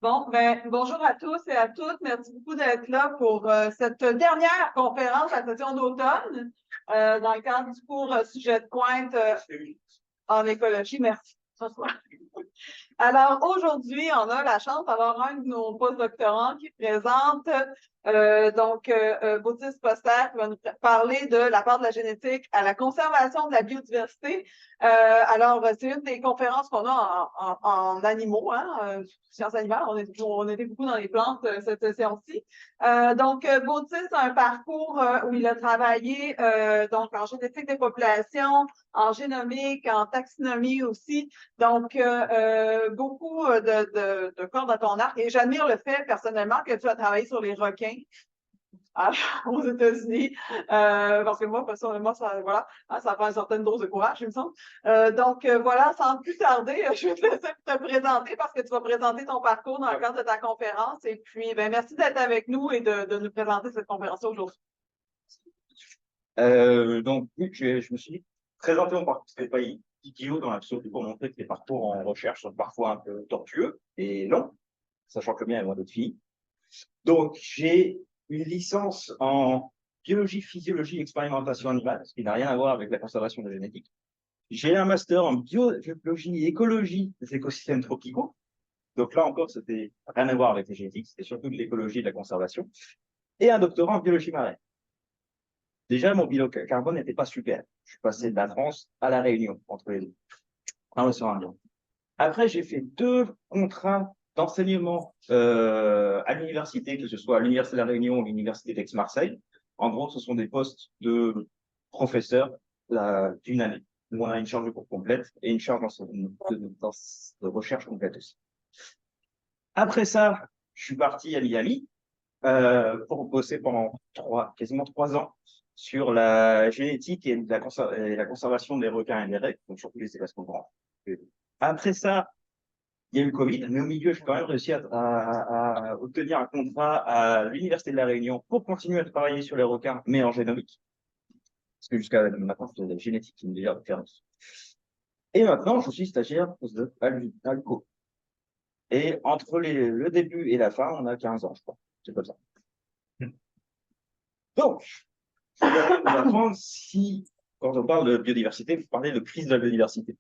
Bon, ben, bonjour à tous et à toutes. Merci beaucoup d'être là pour cette dernière conférence à la session d'automne dans le cadre du cours sujet de pointe en écologie. Merci. Alors, aujourd'hui, on a la chance d'avoir un de nos postdoctorants qui présente, Bautis Poster, qui va nous parler de la part de la génétique à la conservation de la biodiversité. C'est une des conférences qu'on a en animaux, hein, sciences animales. On était beaucoup dans les plantes cette session-ci. Bautis a un parcours où il a travaillé en génétique des populations, en génomique, en taxinomie aussi. Beaucoup de cordes à ton arc. Et j'admire le fait personnellement que tu as travaillé sur les requins aux États-Unis, parce que moi, personnellement, ça, voilà, hein, ça prend une certaine dose de courage, il me semble. Voilà, sans plus tarder, je vais te laisser te présenter parce que tu vas présenter ton parcours dans le cadre de ta conférence. Et puis, ben, merci d'être avec nous et de nous présenter cette conférence aujourd'hui. Oui, je me suis présenté mon parcours, c'était pas idiot dans l'absolu pour montrer que les parcours en recherche sont parfois un peu tortueux et longs, sachant que le mien est loin d'être fini. Donc, j'ai une licence en biologie, physiologie, expérimentation animale, ce qui n'a rien à voir avec la conservation de la génétique. J'ai un master en biologie et écologie des écosystèmes tropicaux. Donc là encore, c'était rien à voir avec la génétique, c'était surtout de l'écologie et de la conservation. Et un doctorat en biologie marine. Déjà, mon bilan carbone n'était pas super. Je suis passé de la France à la Réunion, entre les deux, dans l'océan Indien. Après, j'ai fait 2 contrats d'enseignement à l'université, que ce soit à l'Université de la Réunion ou l'Université d'Aix-Marseille. En gros, ce sont des postes de professeur d'une année, où on a une charge de cours complète et une charge de recherche complète aussi. Après ça, je suis parti à Miami pour bosser pendant quasiment 3 ans sur la génétique et la conservation des requins et des raies, donc surtout les espèces courantes. Après ça, il y a eu le Covid, mais au milieu, j'ai quand même réussi à obtenir un contrat à l'Université de la Réunion pour continuer à travailler sur les requins, mais en génomique. Parce que jusqu'à maintenant, je faisais la génétique qui me déjà référence. Et maintenant, je suis stagiaire à l'UCO. Et entre le début et la fin, on a 15 ans, je crois. C'est comme ça. Donc, si, quand on parle de biodiversité, vous parlez de crise de la biodiversité.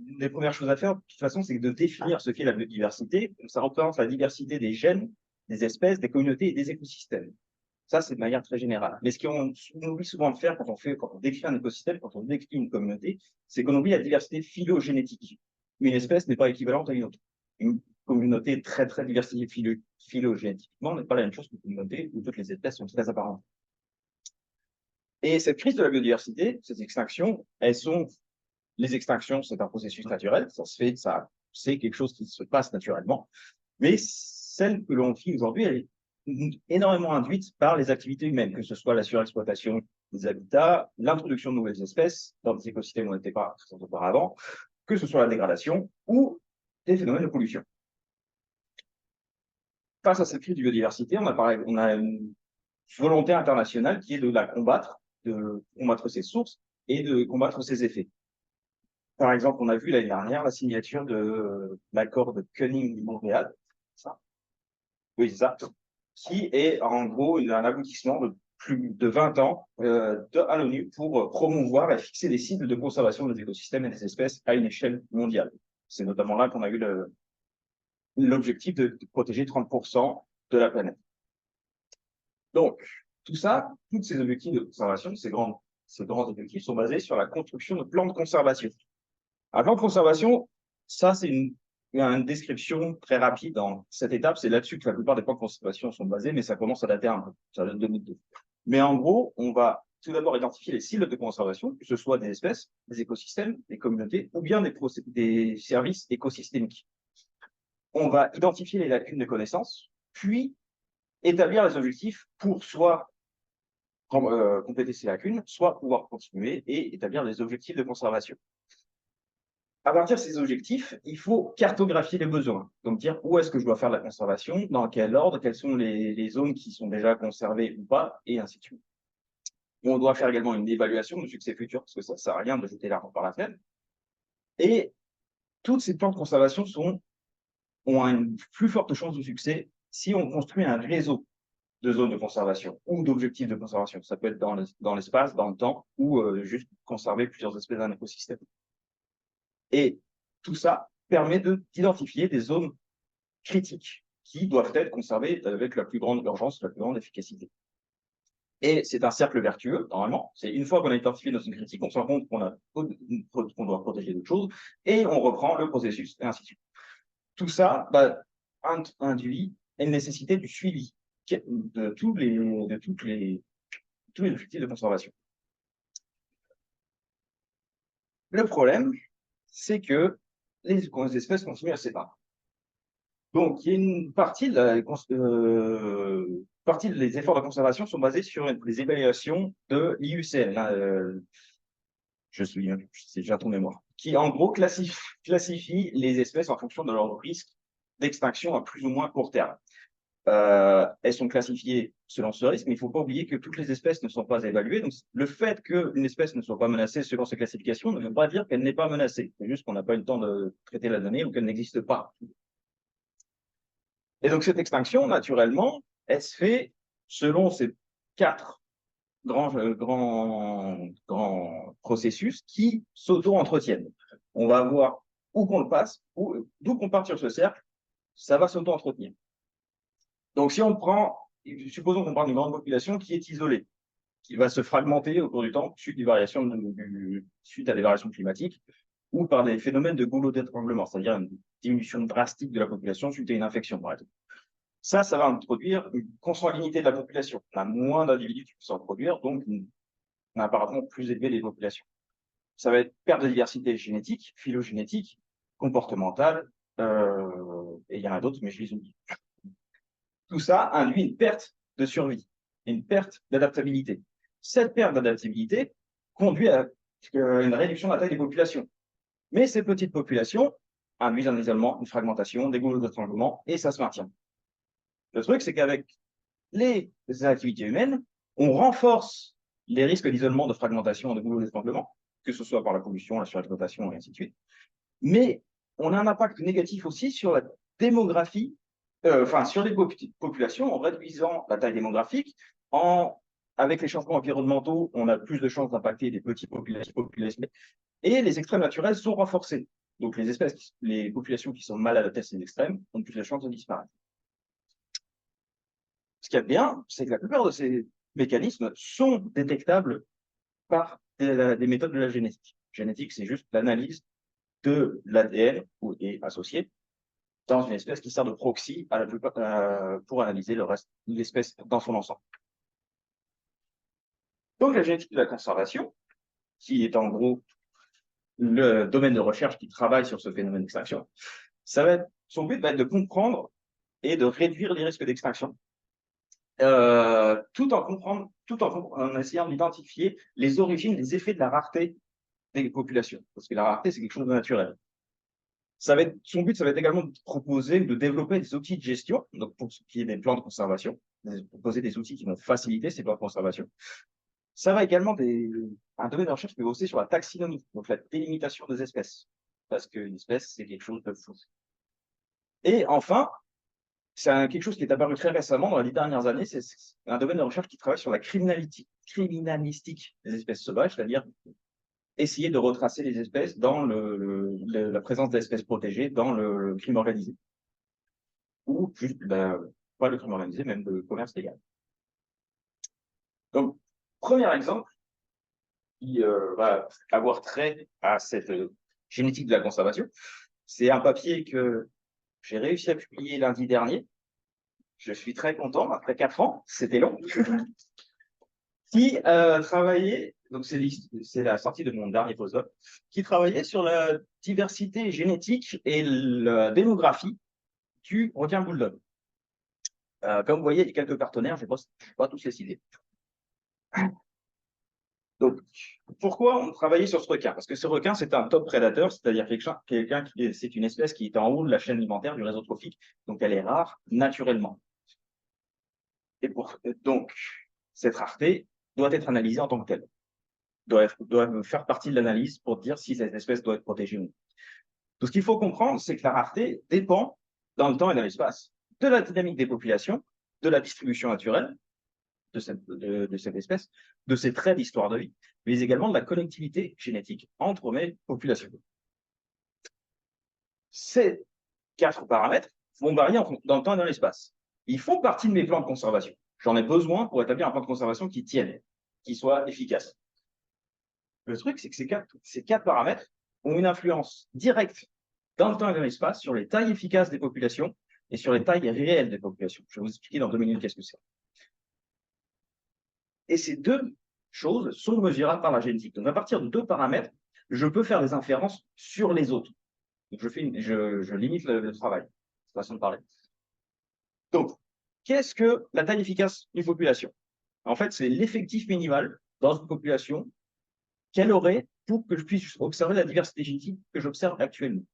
Une des premières choses à faire, de toute façon, c'est de définir ce qu'est la biodiversité. Ça représente la diversité des gènes, des espèces, des communautés et des écosystèmes. Ça, c'est de manière très générale. Mais ce qu'on oublie souvent de faire quand on décrit un écosystème, quand on décrit une communauté, c'est qu'on oublie la diversité phylogénétique. Une espèce n'est pas équivalente à une autre. Une communauté très, très diversifiée phylogénétiquement n'est pas la même chose qu'une communauté où toutes les espèces sont très apparentes. Et cette crise de la biodiversité, ces extinctions, les extinctions, c'est un processus naturel, ça se fait, c'est quelque chose qui se passe naturellement. Mais celle que l'on vit aujourd'hui, elle est énormément induite par les activités humaines, que ce soit la surexploitation des habitats, l'introduction de nouvelles espèces dans des écosystèmes où on n'était pas présents auparavant, que ce soit la dégradation ou des phénomènes de pollution. Face à cette crise de biodiversité, on a une volonté internationale qui est de combattre ses sources et de combattre ses effets. Par exemple, on a vu l'année dernière la signature de l'accord de Kunming-Montréal, ça. Oui, c'est ça, qui est en gros un aboutissement de plus de 20 ans à l'ONU pour promouvoir et fixer des cibles de conservation des écosystèmes et des espèces à une échelle mondiale. C'est notamment là qu'on a eu l'objectif de protéger 30% de la planète. Donc, tous ces objectifs de conservation, ces grands objectifs sont basés sur la construction de plans de conservation. Un plan de conservation, ça, c'est une description très rapide dans cette étape. C'est là-dessus que la plupart des plans de conservation sont basés, mais ça commence à dater un peu. Ça date de 2002. Mais en gros, on va tout d'abord identifier les cibles de conservation, que ce soit des espèces, des écosystèmes, des communautés, ou bien des services écosystémiques. On va identifier les lacunes de connaissances, puis établir les objectifs pour soit compléter ces lacunes, soit pouvoir continuer et établir des objectifs de conservation. À partir de ces objectifs, il faut cartographier les besoins. Donc, dire où est-ce que je dois faire de la conservation, dans quel ordre, quelles sont les zones qui sont déjà conservées ou pas, et ainsi de suite. On doit faire également une évaluation de succès futur, parce que ça ne sert à rien de jeter l'argent par la fenêtre. Et toutes ces plans de conservation ont une plus forte chance de succès si on construit un réseau de zones de conservation ou d'objectifs de conservation. Ça peut être dans l'espace, dans le temps, ou juste conserver plusieurs espèces d'un écosystème. Et tout ça permet d'identifier des zones critiques qui doivent être conservées avec la plus grande urgence, la plus grande efficacité. Et c'est un cercle vertueux, normalement. C'est une fois qu'on a identifié nos zones critiques, on se rend compte qu'on doit protéger d'autres choses, et on reprend le processus, et ainsi de suite. Tout ça induit une nécessité du suivi de tous les objectifs de conservation. Le problème, c'est que les espèces continuent à se séparer. Donc, il y a une partie des efforts de conservation sont basés sur les évaluations de l'IUCN, j'ai un trou de mémoire, qui en gros classifie les espèces en fonction de leur risque d'extinction à plus ou moins court terme. Elles sont classifiées selon ce risque, mais il ne faut pas oublier que toutes les espèces ne sont pas évaluées. Donc, le fait qu'une espèce ne soit pas menacée selon ces classifications ne veut pas dire qu'elle n'est pas menacée. C'est juste qu'on n'a pas eu le temps de traiter la donnée ou qu'elle n'existe pas. Et donc, cette extinction, naturellement, elle se fait selon ces 4 grands processus qui s'auto-entretiennent. On va voir où qu'on le passe, d'où qu'on part sur ce cercle, ça va s'auto-entretenir. Donc, si on prend, supposons qu'on parle d'une grande population qui est isolée, qui va se fragmenter au cours du temps suite à des variations climatiques ou par des phénomènes de goulot d'étranglement, c'est-à-dire une diminution drastique de la population suite à une infection, par exemple. Ça va introduire une consanguinité de la population. On a moins d'individus qui peuvent s'en produire, donc un apparemment plus élevé des populations. Ça va être perte de diversité génétique, phylogénétique, comportementale, et il y en a d'autres, mais je les oublie. Tout ça induit une perte de survie, une perte d'adaptabilité. Cette perte d'adaptabilité conduit à une réduction de la taille des populations. Mais ces petites populations induisent un isolement, une fragmentation, des goulots d'étranglement, et ça se maintient. Le truc, c'est qu'avec les activités humaines, on renforce les risques d'isolement, de fragmentation, de goulots d'étranglement, que ce soit par la pollution, la surexploitation, et ainsi de suite. Mais on a un impact négatif aussi sur la démographie, sur les populations, en réduisant la taille démographique. Avec les changements environnementaux, on a plus de chances d'impacter des petites populations, et les extrêmes naturels sont renforcés. Donc les populations qui sont mal adaptées à ces extrêmes ont plus de chances de disparaître. Ce qu'il y a de bien, c'est que la plupart de ces mécanismes sont détectables par des méthodes de la génétique. Génétique, c'est juste l'analyse de l'ADN et associé dans une espèce qui sert de proxy pour analyser le reste de l'espèce dans son ensemble. Donc, la génétique de la conservation, qui est en gros le domaine de recherche qui travaille sur ce phénomène d'extinction, son but va être de comprendre et de réduire les risques d'extinction, tout en essayant d'identifier les origines, les effets de la rareté des populations. Parce que la rareté, c'est quelque chose de naturel. Son but, ça va être également de proposer, de développer des outils de gestion, donc pour ce qui est des plans de conservation, proposer des outils qui vont faciliter ces plans de conservation. Ça va également un domaine de recherche qui va aussi sur la taxinomie, donc la délimitation des espèces, parce qu'une espèce, c'est quelque chose de flou. Et enfin, c'est quelque chose qui est apparu très récemment, dans les 10 dernières années, c'est un domaine de recherche qui travaille sur la criminalistique des espèces sauvages, c'est-à-dire essayer de retracer les espèces dans la présence d'espèces protégées dans le crime organisé. Ou juste, pas le crime organisé, même le commerce légal. Donc, premier exemple qui va avoir trait à cette génétique de la conservation, c'est un papier que j'ai réussi à publier lundi dernier. Je suis très content, après 4 ans, c'était long, qui travaillait, donc c'est la sortie de mon dernier postdoc, qui travaillait sur la diversité génétique et la démographie du requin bulldog. Comme vous voyez, il y a quelques partenaires, je ne vais pas tous les citer. Donc, pourquoi on travaillait sur ce requin? Parce que ce requin, c'est un top prédateur, c'est-à-dire c'est une espèce qui est en haut de la chaîne alimentaire du réseau trophique, donc elle est rare naturellement. Et donc, cette rareté doit être analysée en tant que telle, doit faire partie de l'analyse pour dire si cette espèce doit être protégée ou non. Tout ce qu'il faut comprendre, c'est que la rareté dépend dans le temps et dans l'espace, de la dynamique des populations, de la distribution naturelle de cette espèce, de ses traits d'histoire de vie, mais également de la connectivité génétique entre mes populations. Ces 4 paramètres vont varier dans le temps et dans l'espace. Ils font partie de mes plans de conservation. J'en ai besoin pour établir un plan de conservation qui tienne, qui soit efficace. Le truc, c'est que ces quatre paramètres ont une influence directe dans le temps et dans l'espace sur les tailles efficaces des populations et sur les tailles réelles des populations. Je vais vous expliquer dans 2 minutes qu'est-ce que c'est. Et ces 2 choses sont mesurables par la génétique. Donc, à partir de 2 paramètres, je peux faire des inférences sur les autres. Donc, je limite le travail. C'est façon de parler. Donc, qu'est-ce que la taille efficace d'une population? En fait, c'est l'effectif minimal dans une population qu'elle aurait pour que je puisse observer la diversité génétique que j'observe actuellement.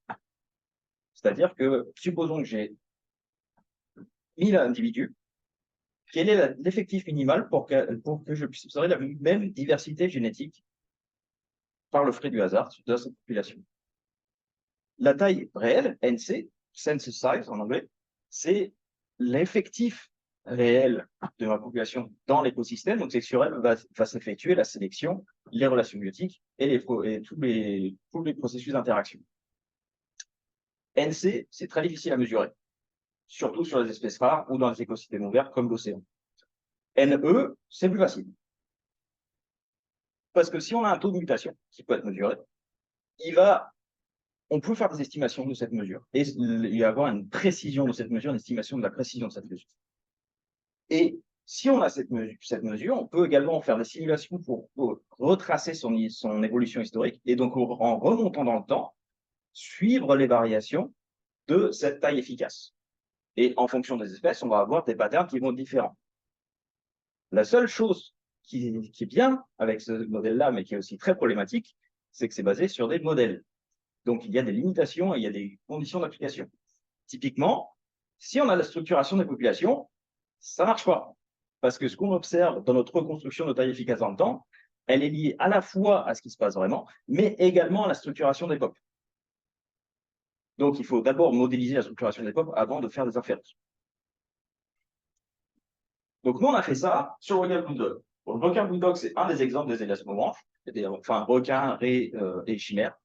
C'est-à-dire que, supposons que j'ai 1000 individus, quel est l'effectif minimal pour que je puisse observer la même diversité génétique par le fruit du hasard de cette population? La taille réelle, NC, census size en anglais, c'est l'effectif réel de ma population dans l'écosystème. Donc, c'est que sur elle va s'effectuer la sélection, les relations biotiques et tous les processus d'interaction. NC, c'est très difficile à mesurer, surtout sur les espèces rares ou dans les écosystèmes ouverts comme l'océan. NE, c'est plus facile. Parce que si on a un taux de mutation qui peut être mesuré, on peut faire des estimations de cette mesure et il y avoir une précision de cette mesure, une estimation de la précision de cette mesure. Et si on a cette mesure, on peut également faire des simulations pour retracer son évolution historique et donc en remontant dans le temps, suivre les variations de cette taille efficace. Et en fonction des espèces, on va avoir des patterns qui vont être différents. La seule chose qui est bien avec ce modèle-là, mais qui est aussi très problématique, c'est que c'est basé sur des modèles. Donc, il y a des limitations et il y a des conditions d'application. Typiquement, si on a la structuration des populations, ça ne marche pas. Parce que ce qu'on observe dans notre reconstruction de taille efficace dans le temps, elle est liée à la fois à ce qui se passe vraiment, mais également à la structuration des peuples. Donc, il faut d'abord modéliser la structuration des peuples avant de faire des inférences. Donc, nous, on a fait ça sur le requin bulldog. Le requin bulldog, c'est un des exemples des élasmobranches, enfin requins, raies et chimères,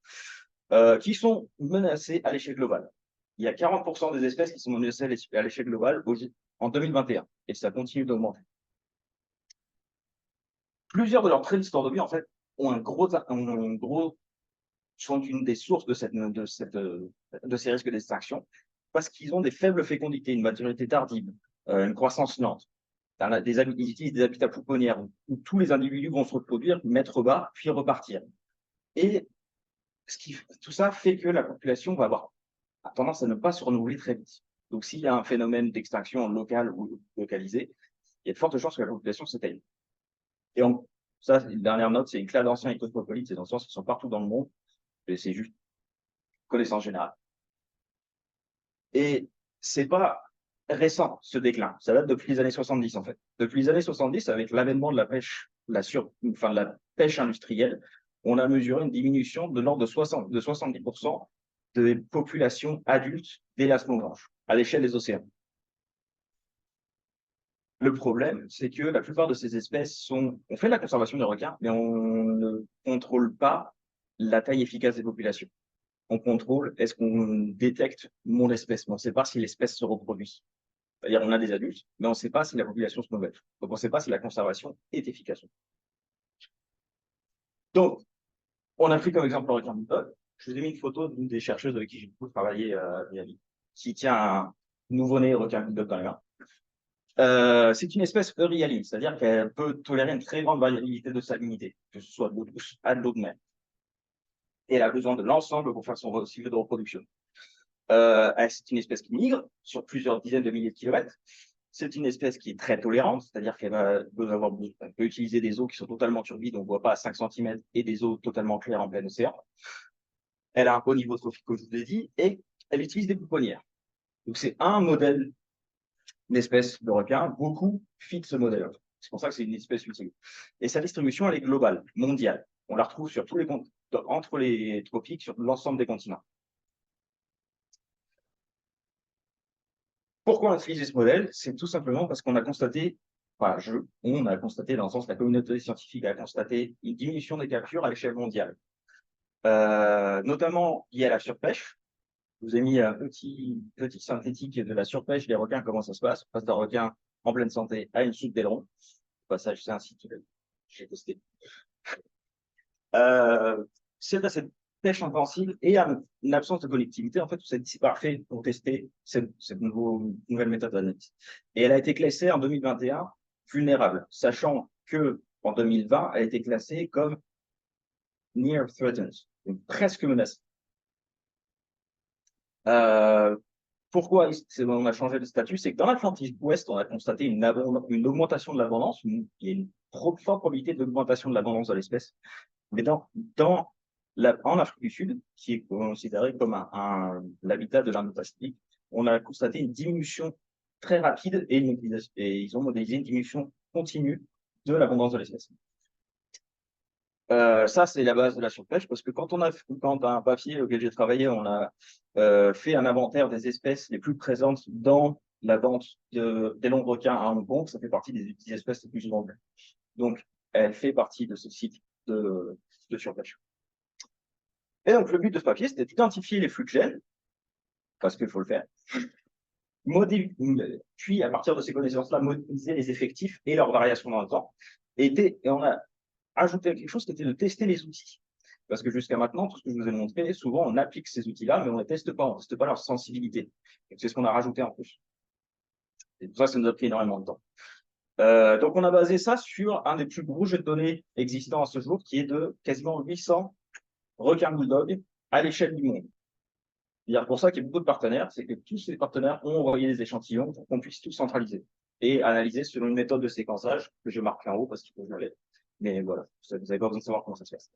qui sont menacés à l'échelle globale. Il y a 40% des espèces qui sont menacées à l'échelle globale en 2021, et ça continue d'augmenter. Plusieurs de leurs traits d'histoire de vie, en fait, sont une des sources de ces risques d'extinction, parce qu'ils ont des faibles fécondités, une maturité tardive, une croissance lente. Ils utilisent des habitats pouponnières où tous les individus vont se reproduire, mettre bas, puis repartir. Et tout ça fait que la population va avoir tendance à ne pas se renouveler très vite. Donc, s'il y a un phénomène d'extinction locale ou localisé, il y a de fortes chances que la population s'éteigne. Et ça, une dernière note, c'est une classe d'anciens et cosmopolites, c'est dans le sens qu'ils sont partout dans le monde, et c'est juste connaissance générale. Et c'est pas récent, ce déclin. Ça date depuis les années 70, en fait. Depuis les années 70, avec l'avènement de la pêche, de la pêche industrielle, on a mesuré une diminution de l'ordre de 70% des populations adultes d'élasmobranches à l'échelle des océans. Le problème, c'est que la plupart de ces espèces on fait la conservation des requins, mais on ne contrôle pas la taille efficace des populations. On contrôle, est-ce qu'on détecte mon espèce, mais on ne sait pas si l'espèce se reproduit. C'est-à-dire, on a des adultes, mais on ne sait pas si la population se nouvelle. Donc, on ne sait pas si la conservation est efficace. Donc, on a pris comme exemple le requin bulldog. Je vous ai mis une photo d'une des chercheuses avec qui j'ai beaucoup travaillé à Miami, qui tient un nouveau-né requin bulldog dans les mains. C'est une espèce eurialine, c'est-à-dire qu'elle peut tolérer une très grande variabilité de salinité, que ce soit de l'eau douce à de l'eau de mer. Et elle a besoin de l'ensemble pour faire son cycle de reproduction. C'est une espèce qui migre sur plusieurs dizaines de milliers de kilomètres. C'est une espèce qui est très tolérante, c'est-à-dire qu'elle peut utiliser des eaux qui sont totalement turbides, on ne voit pas à 5 cm, et des eaux totalement claires en plein océan. Elle a un haut niveau trophique, comme je vous l'ai dit, et elle utilise des pouponnières. Donc, c'est un modèle d'espèce de requin. Beaucoup fit ce modèle. C'est pour ça que c'est une espèce utile. Et sa distribution, elle est globale, mondiale. On la retrouve sur entre les tropiques, sur l'ensemble des continents. Pourquoi on utilise ce modèle? C'est tout simplement parce qu'on a constaté, enfin, on a constaté, dans le sens la communauté scientifique a constaté une diminution des captures à l'échelle mondiale, notamment liée à la surpêche. Je vous ai mis un petit synthétique de la surpêche des requins, comment ça se passe. On passe d'un requin en pleine santé à une soupe d'aileron. Au passage, c'est un site que j'ai testé. C'est à cette pêche intensive et à une absence de connectivité, en fait, c'est parfait pour tester cette nouvelle méthode d'analyse. Et elle a été classée en 2021 vulnérable, sachant que en 2020, elle a été classée comme near threatened, donc presque menacée. Pourquoi on a changé de statut? C'est que dans l'Atlantique Ouest, on a constaté une augmentation de l'abondance, il y a une forte probabilité d'augmentation de l'abondance de l'espèce. Mais en Afrique du Sud, qui est considéré comme l'habitat de l'Indo-Pacifique, on a constaté une diminution très rapide et ils ont modélisé une diminution continue de l'abondance de l'espèce. Ça, c'est la base de la surpêche, parce que quand un papier auquel j'ai travaillé, on a fait un inventaire des espèces les plus présentes dans la bande des longs requins à Hong Kong, ça fait partie des espèces les plus vendues. Donc, elle fait partie de ce site de surpêche. Et donc, le but de ce papier, c'était d'identifier les flux de gènes, parce qu'il faut le faire, puis, à partir de ces connaissances-là, modéliser les effectifs et leurs variations dans le temps. Et on a ajouté quelque chose qui était de tester les outils. Parce que jusqu'à maintenant, tout ce que je vous ai montré, souvent, on applique ces outils-là, mais on ne les teste pas, on ne teste pas leur sensibilité. C'est ce qu'on a rajouté en plus. Et pour ça nous a pris énormément de temps. Donc, on a basé ça sur un des plus gros jeux de données existants à ce jour, qui est de quasiment 800 requins bulldog à l'échelle du monde. C'est pour ça qu'il y a beaucoup de partenaires, c'est que tous ces partenaires ont envoyé des échantillons pour qu'on puisse tout centraliser et analyser selon une méthode de séquençage que je marque en haut parce qu'il faut que je l'aide. Mais voilà, vous n'avez pas besoin de savoir comment ça se passe.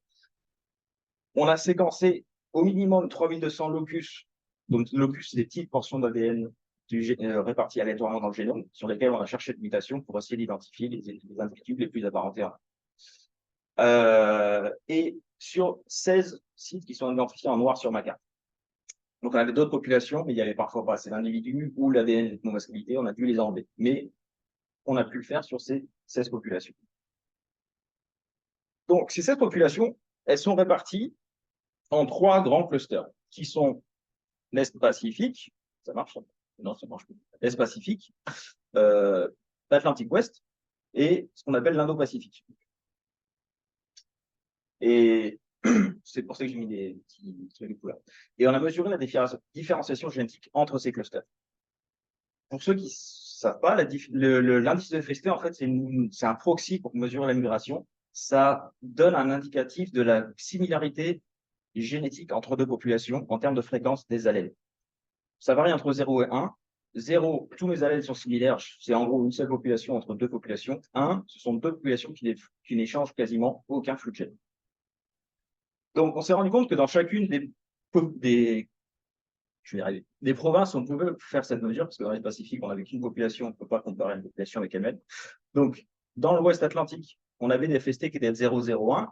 On a séquencé au minimum 3200 locus. Donc, locus, c'est des petites portions d'ADN réparties aléatoirement dans le génome sur lesquelles on a cherché de mutations pour essayer d'identifier les individus les plus apparentés. Et sur 16 sites qui sont identifiés en noir sur ma carte. Donc, on avait d'autres populations, mais il y avait parfois pas assez d'individus ou l'ADN de non-masculinité, on a dû les enlever. Mais on a pu le faire sur ces 16 populations. Donc, ces 16 populations, elles sont réparties en 3 grands clusters, qui sont l'Est Pacifique, ça marche? Non, ça marche pas. L'Est Pacifique, l'Atlantique Ouest et ce qu'on appelle l'Indo-Pacifique. Et c'est pour ça que j'ai mis des petits couleurs. Et on a mesuré la différenciation génétique entre ces clusters. Pour ceux qui ne savent pas, l'indice de FST, en fait, c'est un proxy pour mesurer la migration. Ça donne un indicatif de la similarité génétique entre deux populations en termes de fréquence des allèles. Ça varie entre 0 et 1. 0, tous mes allèles sont similaires. C'est en gros une seule population entre deux populations. 1, ce sont deux populations qui n'échangent quasiment aucun flux de gènes. Donc, on s'est rendu compte que dans chacune des provinces, on pouvait faire cette mesure, parce que dans les Pacifiques, on n'avait qu'une population, on ne peut pas comparer une population avec elle-même. Donc, dans l'Ouest Atlantique, on avait des FST qui étaient de 0,01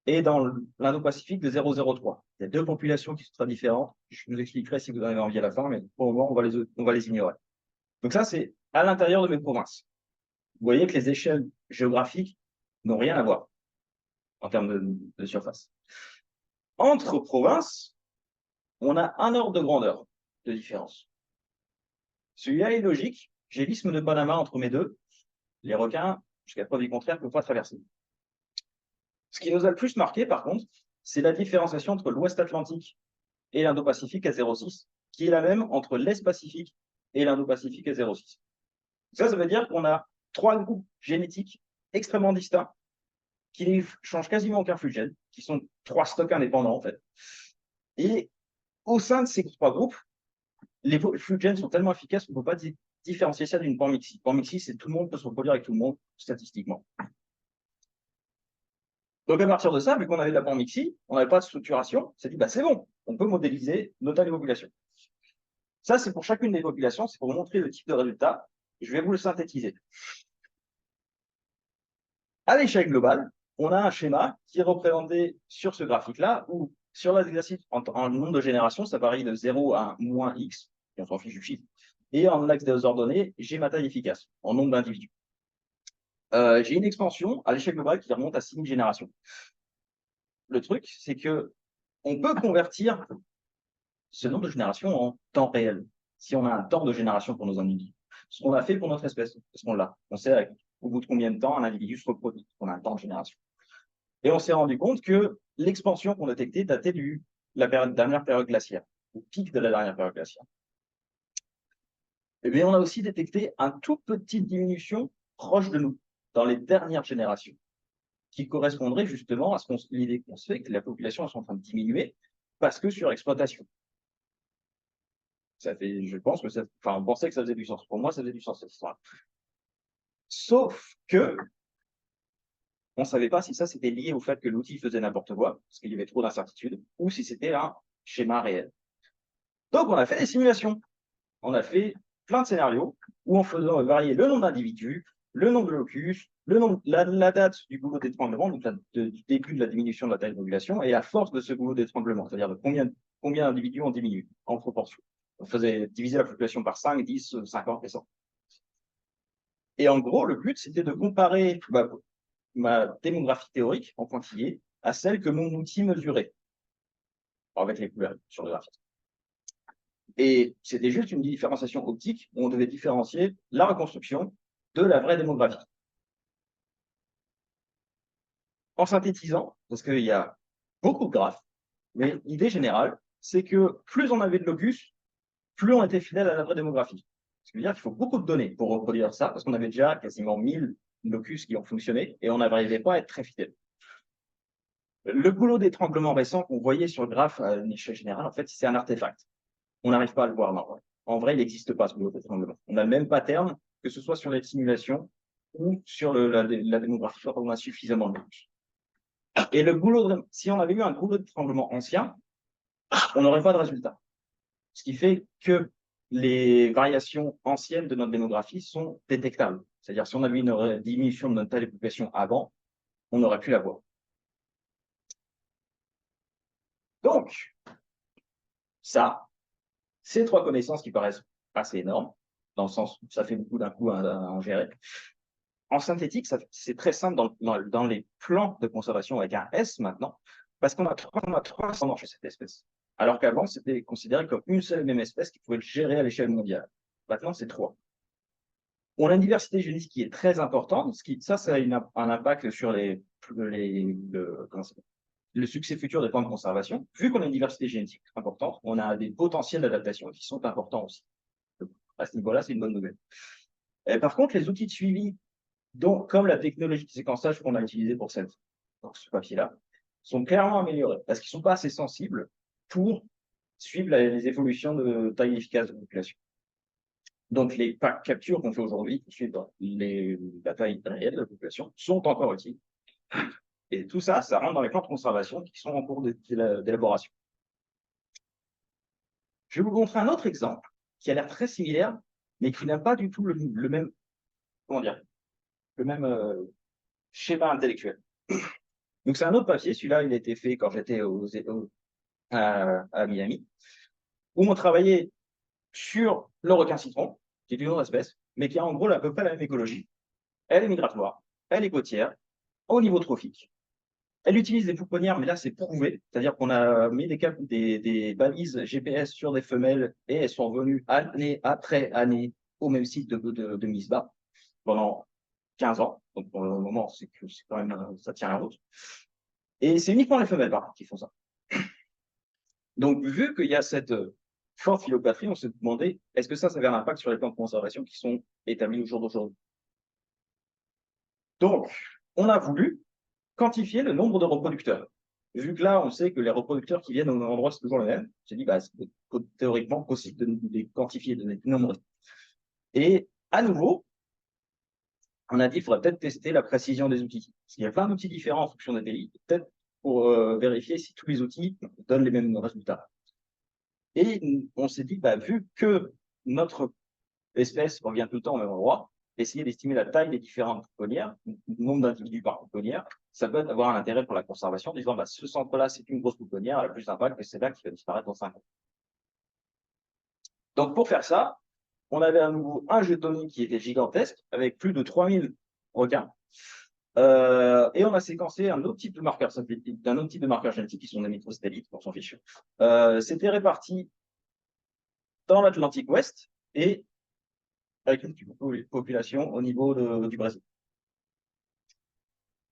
et dans l'Indo-Pacifique de 0,03. Il y a deux populations qui sont très différentes. Je vous expliquerai si vous en avez envie à la fin, mais pour le moment, on va les ignorer. Donc ça, c'est à l'intérieur de mes provinces. Vous voyez que les échelles géographiques n'ont rien à voir en termes de surface. Entre provinces, on a un ordre de grandeur de différence. Celui-là est logique. J'ai l'isthme de Panama entre mes deux. Les requins, jusqu'à preuve du contraire, ne peuvent pas traverser. Ce qui nous a le plus marqué, par contre, c'est la différenciation entre l'Ouest Atlantique et l'Indo-Pacifique à 0,6, qui est la même entre l'Est Pacifique et l'Indo-Pacifique à 0,6. Ça veut dire qu'on a 3 groupes génétiques extrêmement distincts qui ne changent quasiment aucun flux de gènes, qui sont 3 stocks indépendants, en fait. Et au sein de ces 3 groupes, les flux de gènes sont tellement efficaces qu'on ne peut pas différencier ça d'une panmixie. Panmixie, c'est tout le monde peut se reproduire avec tout le monde, statistiquement. Donc, à partir de ça, vu qu'on avait de la panmixie, on n'avait pas de structuration, on s'est dit, bah, c'est bon, on peut modéliser nos tas de populations. Ça, c'est pour chacune des populations, c'est pour vous montrer le type de résultat. Je vais vous le synthétiser. À l'échelle globale, on a un schéma qui est représenté sur ce graphique-là, où sur l'exercice en nombre de générations, ça varie de 0 à moins x, et on s'en fiche du chiffre. Et en axe des ordonnées, j'ai ma taille efficace en nombre d'individus. J'ai une expansion à l'échelle globale qui remonte à 6000 générations. Le truc, c'est que on peut convertir ce nombre de générations en temps réel, si on a un temps de génération pour nos individus. Ce qu'on a fait pour notre espèce, parce qu'on l'a. On sait au bout de combien de temps un individu se reproduit. On a un temps de génération. Et on s'est rendu compte que l'expansion qu'on détectait datait de la dernière période glaciaire, au pic de la dernière période glaciaire. Et bien, on a aussi détecté une toute petite diminution proche de nous, dans les dernières générations, qui correspondrait justement à l'idée qu'on se fait que la population est en train de diminuer parce que surexploitation. Ça fait, je pense que ça, enfin, on pensait que ça faisait du sens. Pour moi, ça faisait du sens, cette histoire. Sauf que on ne savait pas si ça c'était lié au fait que l'outil faisait n'importe quoi, parce qu'il y avait trop d'incertitudes, ou si c'était un schéma réel. Donc, on a fait des simulations. On a fait plein de scénarios où en faisant varier le nombre d'individus, le nombre de locus, la date du goulot d'étranglement, donc du début de la diminution de la taille de population, et la force de ce goulot d'étranglement, c'est-à-dire de combien d'individus ont diminué en proportion. On faisait diviser la population par 5, 10, 50 et 100. Et en gros, le but, c'était de comparer ma démographie théorique en pointillé à celle que mon outil mesurait, avec les couleurs sur le graphique. Et c'était juste une différenciation optique où on devait différencier la reconstruction de la vraie démographie. En synthétisant, parce qu'il y a beaucoup de graphes, mais l'idée générale, c'est que plus on avait de locus, plus on était fidèle à la vraie démographie. Ce qui veut dire qu'il faut beaucoup de données pour reproduire ça, parce qu'on avait déjà quasiment 1000 locus qui ont fonctionné et on n'arrivait pas à être très fidèle. Le goulot d'étranglement récent qu'on voyait sur le graphe à une échelle générale, en fait, c'est un artefact. On n'arrive pas à le voir maintenant. En vrai, il n'existe pas ce goulot d'étranglement. On a le même pattern, que ce soit sur les simulations ou sur la démographie, quand on a suffisamment de locus. Et si on avait eu un goulot d'étranglement ancien, on n'aurait pas de résultat. Ce qui fait que les variations anciennes de notre démographie sont détectables. C'est-à-dire, si on avait une diminution de notre taille de population avant, on aurait pu la voir. Donc, ça, ces trois connaissances qui paraissent assez énormes, dans le sens où ça fait beaucoup d'un coup à gérer. En synthétique, c'est très simple dans les plans de conservation avec un S maintenant, parce qu'on a 300 chez cette espèce. Alors qu'avant, c'était considéré comme une seule et même espèce qui pouvait le gérer à l'échelle mondiale. Maintenant, c'est 3. On a une diversité génétique qui est très importante, ça a un impact sur le succès futur des plans de conservation. Vu qu'on a une diversité génétique importante, on a des potentiels d'adaptation qui sont importants aussi. À ce niveau-là, c'est une bonne nouvelle. Par contre, les outils de suivi, comme la technologie de séquençage qu'on a utilisée pour ce papier-là, sont clairement améliorés parce qu'ils ne sont pas assez sensibles pour suivre les évolutions de taille efficace de population. Donc, les captures qu'on fait aujourd'hui pour suivre la taille réelle de la population sont encore utiles. Et tout ça, ça rentre dans les plans de conservation qui sont en cours d'élaboration. Je vais vous montrer un autre exemple qui a l'air très similaire, mais qui n'a pas du tout le même, comment dire, le même schéma intellectuel. Donc, c'est un autre papier. Celui-là, il a été fait quand j'étais à Miami, où on travaillait sur le requin citron, qui est une autre espèce, mais qui a en gros à peu près la même écologie. Elle est migratoire, elle est côtière, au niveau trophique. Elle utilise des pouponnières, mais là, c'est prouvé. C'est-à-dire qu'on a mis des balises GPS sur des femelles et elles sont venues année après année au même site de mise bas pendant 15 ans. Donc, pour le moment, c'est quand même, ça tient la route. Et c'est uniquement les femelles, par contre, qui font ça. Donc, vu qu'il y a cette forte phylopatrie, on s'est demandé, est-ce que ça avait un impact sur les plans de conservation qui sont établis au jour d'aujourd'hui? Donc, on a voulu quantifier le nombre de reproducteurs. Vu que là, on sait que les reproducteurs qui viennent au même endroit, c'est toujours les mêmes, j'ai dit, c'est théoriquement possible de les quantifier, de les nombrer. Et à nouveau, on a dit qu'il faudrait peut-être tester la précision des outils. Parce qu'il y a plein d'outils différents en fonction des pays, peut-être pour vérifier si tous les outils donnent les mêmes résultats. Et on s'est dit, vu que notre espèce revient tout le temps au même endroit, essayer d'estimer la taille des différentes pouponnières, le nombre d'individus par pouponnière, ça peut avoir un intérêt pour la conservation, en disant ce centre-là, c'est une grosse pouponnière, elle a plus d'impact que c'est là qui va disparaître dans 5 ans. Donc, pour faire ça, on avait à nouveau un jeu de données qui était gigantesque, avec plus de 3000 requins. Et on a séquencé un autre type de marqueurs génétiques qui sont des microsatellites, on s'en fiche. C'était réparti dans l'Atlantique Ouest et avec une population au niveau du Brésil.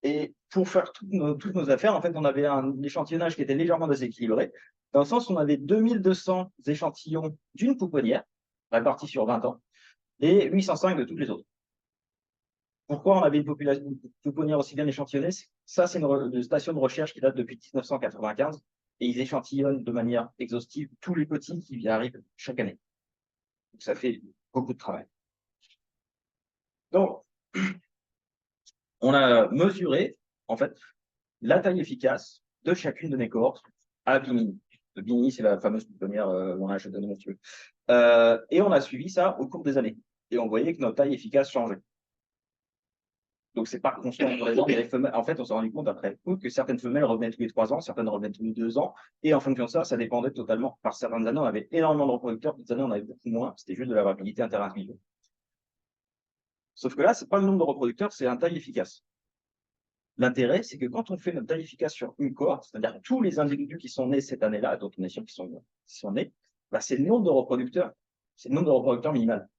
Et pour faire toutes nos affaires, en fait, on avait un échantillonnage qui était légèrement déséquilibré, dans le sens où on avait 2200 échantillons d'une pouponnière, répartis sur 20 ans, et 805 de toutes les autres. Pourquoi on avait une pouponnière aussi bien échantillonnée? Ça, c'est une station de recherche qui date depuis 1995, et ils échantillonnent de manière exhaustive tous les petits qui arrivent chaque année. Donc, ça fait beaucoup de travail. Donc, on a mesuré, en fait, la taille efficace de chacune de mes cohortes à Bimini. Bimini, c'est la fameuse pouponnière où on a acheté de monstrueux. Et on a suivi ça au cours des années. Et on voyait que notre taille efficace changeait. Donc, c'est pas constant pour les gens. Les femelles, en fait, on s'est rendu compte après coup que certaines femelles revenaient tous les 3 ans, certaines revenaient tous les 2 ans. Et en fonction de ça, ça dépendait totalement. Par certaines années, on avait énormément de reproducteurs, d'autres années, on avait beaucoup moins. C'était juste de la variabilité interindividuelle. Sauf que là, c'est pas le nombre de reproducteurs, c'est un taille efficace. L'intérêt, c'est que quand on fait notre taille efficace sur une cohorte, c'est-à-dire tous les individus qui sont nés cette année-là, dont on est sûr qu'ils sont nés, bah, c'est le nombre de reproducteurs. C'est le nombre de reproducteurs minimal.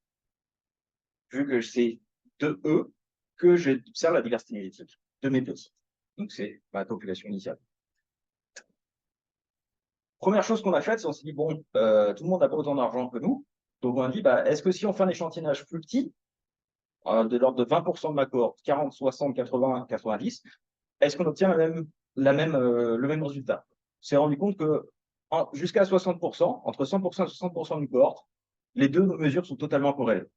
Vu que c'est de eux que j'observe la diversité génétique de mes petits. Donc, c'est ma population initiale. Première chose qu'on a faite, c'est on s'est dit, bon, tout le monde n'a pas autant d'argent que nous. Donc, on a dit, bah, est-ce que si on fait un échantillonnage plus petit, de l'ordre de 20% de ma cohorte, 40, 60, 80, 90, est-ce qu'on obtient le même résultat? On s'est rendu compte que jusqu'à 60%, entre 100% et 60% d'une cohorte, les deux mesures sont totalement corrélées.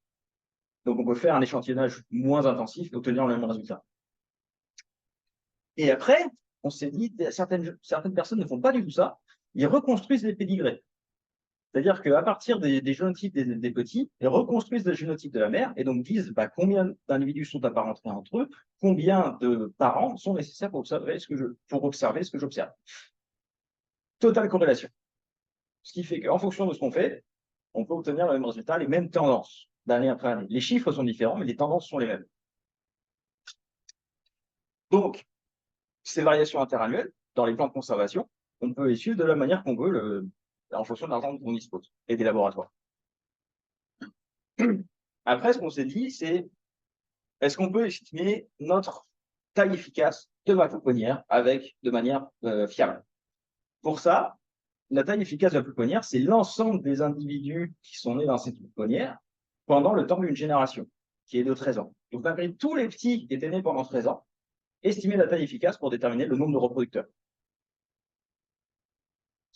Donc, on peut faire un échantillonnage moins intensif et obtenir le même résultat. Et après, on s'est dit, certaines personnes ne font pas du tout ça, ils reconstruisent les pédigrés. C'est-à-dire qu'à partir des génotypes des petits, ils reconstruisent le génotype de la mère et donc disent bah, combien d'individus sont apparentés entre eux, combien de parents sont nécessaires pour observer ce que j'observe. Totale corrélation. Ce qui fait qu'en fonction de ce qu'on fait, on peut obtenir le même résultat, les mêmes tendances d'année après année. Les chiffres sont différents, mais les tendances sont les mêmes. Donc, ces variations interannuelles, dans les plans de conservation, on peut les suivre de la manière qu'on veut, en fonction de l'argent dont on dispose et des laboratoires. Après, ce qu'on s'est dit, c'est est-ce qu'on peut estimer notre taille efficace de ma pouponnière de manière fiable? Pour ça, la taille efficace de la pouponnière, c'est l'ensemble des individus qui sont nés dans cette pouponnière pendant le temps d'une génération, qui est de 13 ans. Donc, malgré tous les petits qui étaient nés pendant 13 ans, estimer la taille efficace pour déterminer le nombre de reproducteurs.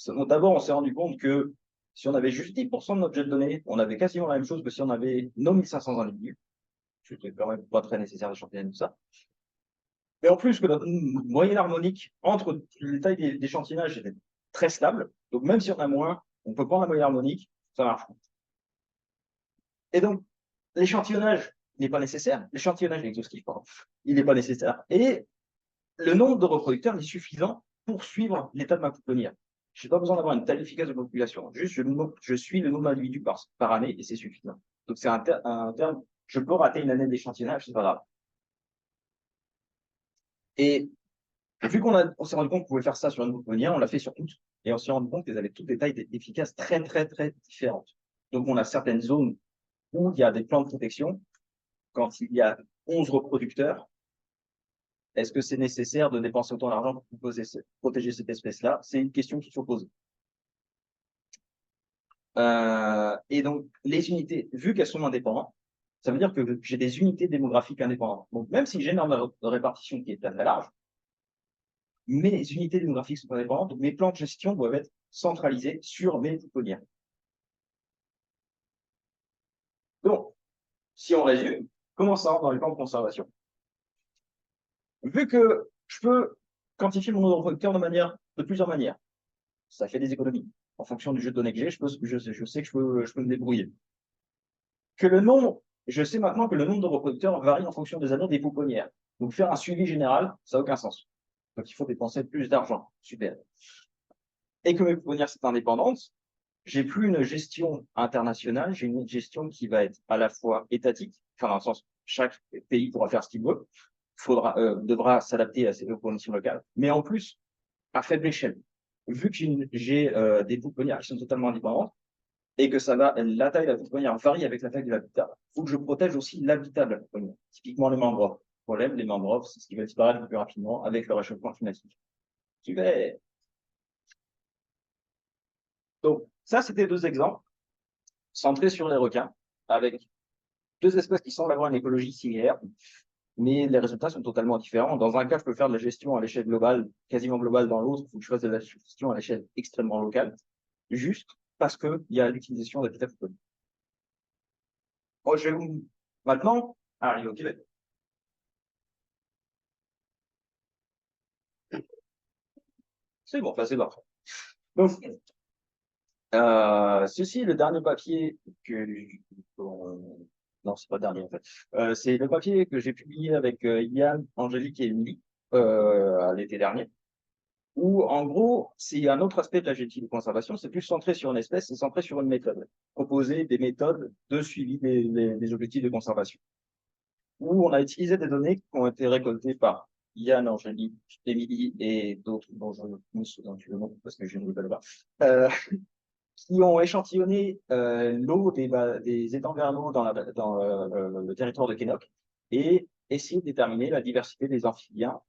D'abord, on s'est rendu compte que si on avait juste 10% de notre jet de données, on avait quasiment la même chose que si on avait nos 1500 individus. C'était quand même pas très nécessaire d'échantillonner tout ça. Mais en plus que notre moyenne harmonique entre les tailles d'échantillonnage était très stable. Donc même si on a moins, on peut prendre la moyenne harmonique, ça marche. Et donc, l'échantillonnage n'est pas nécessaire. L'échantillonnage exhaustif, pardon, il n'est pas nécessaire. Et le nombre de reproducteurs est suffisant pour suivre l'état de ma pouponnière. Je n'ai pas besoin d'avoir une taille efficace de population. Juste, je suis le nombre d'individus par année et c'est suffisant. Donc, c'est un terme, je peux rater une année d'échantillonnage, c'est pas grave. Et vu on s'est rendu compte qu'on pouvait faire ça sur une pouponnière, on l'a fait sur toutes. Et on s'est rendu compte qu'elles avaient toutes des tailles efficaces très, très, très différentes. Donc, on a certaines zones où il y a des plans de protection. Quand il y a 11 reproducteurs, est-ce que c'est nécessaire de dépenser autant d'argent pour protéger cette espèce-là? C'est une question qu'il faut poser. Et donc, les unités, vu qu'elles sont indépendantes, ça veut dire que j'ai des unités démographiques indépendantes. Donc, même si j'ai une norme de répartition qui est très, très large, mes unités démographiques sont indépendantes, donc mes plans de gestion doivent être centralisés sur mes pouponnières. Donc, si on résume, comment ça rentre dans les plans de conservation? Vu que je peux quantifier mon nombre de reproducteurs de plusieurs manières, ça fait des économies. En fonction du jeu de données que j'ai, je sais que je peux me débrouiller. Je sais maintenant que le nombre de reproducteurs varie en fonction des années des pouponnières. Donc, faire un suivi général, ça n'a aucun sens. Donc, il faut dépenser plus d'argent. Super. Et que mes pouponnières sont indépendantes, j'ai plus une gestion internationale, j'ai une gestion qui va être à la fois étatique, enfin dans le sens chaque pays pourra faire ce qu'il veut, devra s'adapter aux conditions locales, mais en plus à faible échelle. Vu que j'ai des pouponnières qui sont totalement indépendantes et que la taille de la pouponnière varie avec la taille de l'habitat, il faut que je protège aussi l'habitat de la pouponnière. Typiquement les mangroves. Le problème, les mangroves, c'est ce qui va disparaître le plus rapidement avec le réchauffement climatique. Donc, ça, c'était 2 exemples centrés sur les requins, avec 2 espèces qui semblent avoir une écologie similaire, mais les résultats sont totalement différents. Dans un cas, je peux faire de la gestion à l'échelle globale, quasiment globale. Dans l'autre, il faut que je fasse de la gestion à l'échelle extrêmement locale, juste parce qu'il y a l'utilisation d'habitats photoniques. Bon, je vais maintenant arriver au Québec. C'est bon, c'est parfait. Donc, ceci est le dernier papier non, c'est pas le dernier en fait. C'est le papier que j'ai publié avec Yann, Angélique et Émilie l'été dernier, où en gros, c'est un autre aspect de la génétique de conservation, c'est plus centré sur une espèce, c'est centré sur une méthode, proposer des méthodes de suivi des objectifs de conservation, où on a utilisé des données qui ont été récoltées par Yann, Angélique, Émilie et d'autres dont je ne me souviens plus le nom parce que je ne le pas. Qui ont échantillonné l'eau des étangs vernaux dans le territoire de Kénock et essayé de déterminer la diversité des amphibiens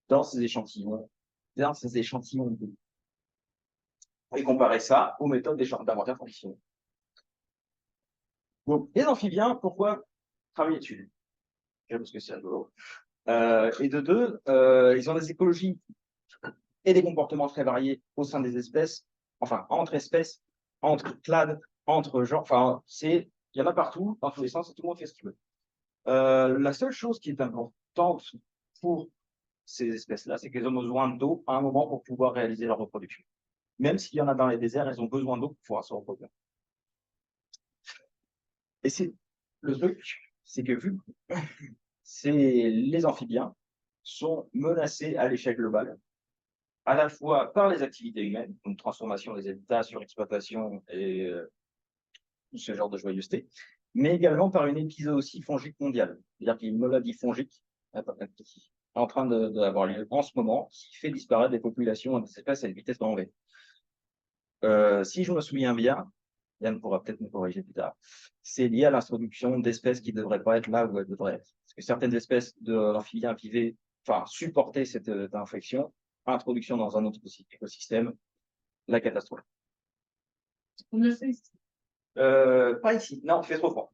dans ces échantillons d'eau. Et comparer ça aux méthodes d'inventaire conditionnel. Donc, les amphibiens, pourquoi travailler dessus? Parce que c'est rigolo. Et de deux, ils ont des écologies et des comportements très variés au sein des espèces, enfin, entre espèces, entre clades, entre genres, enfin, il y en a partout, dans tous les sens, et tout le monde fait ce qu'il veut. La seule chose qui est importante pour ces espèces-là, c'est qu'elles ont besoin d'eau à un moment pour pouvoir réaliser leur reproduction. Même s'il y en a dans les déserts, elles ont besoin d'eau pour pouvoir se reproduire. Et le truc, c'est que vu que les amphibiens sont menacés à l'échelle globale, à la fois par les activités humaines, donc transformation des habitats, surexploitation et ce genre de joyeuseté, mais également par une épizootie fongique mondiale. C'est-à-dire qu'il y a une maladie fongique qui est en train d'avoir lieu en ce moment, qui fait disparaître des populations des espèces à une vitesse grand V. Si je me souviens bien, Yann pourra peut-être me corriger plus tard, c'est lié à l'introduction d'espèces qui ne devraient pas être là où elles devraient être. Parce que certaines espèces d'amphibiens vivaient, enfin, supportaient cette infection, introduction dans un autre écosystème, la catastrophe. Pas ici, non, il fait trop froid.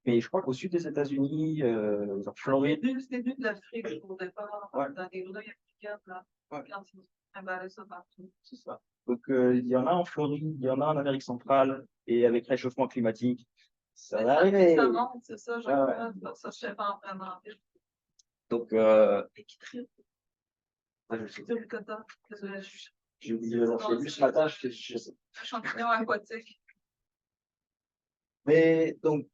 Mais je crois qu'au sud des États-Unis, genre Floride. C'est le début de l'Afrique au départ, ouais. dans des grenouilles africaines, là, ouais. Quand ils emballaient ça partout. C'est ça. Donc, il y en a en Floride, il y en a en Amérique centrale, et avec réchauffement climatique, ça va arriver. Ça monte, c'est ça, je crois. Ça, je sais pas vraiment. Donc, j'ai oublié de vu ce matin, je sais. Champignon aquatique. Mais donc,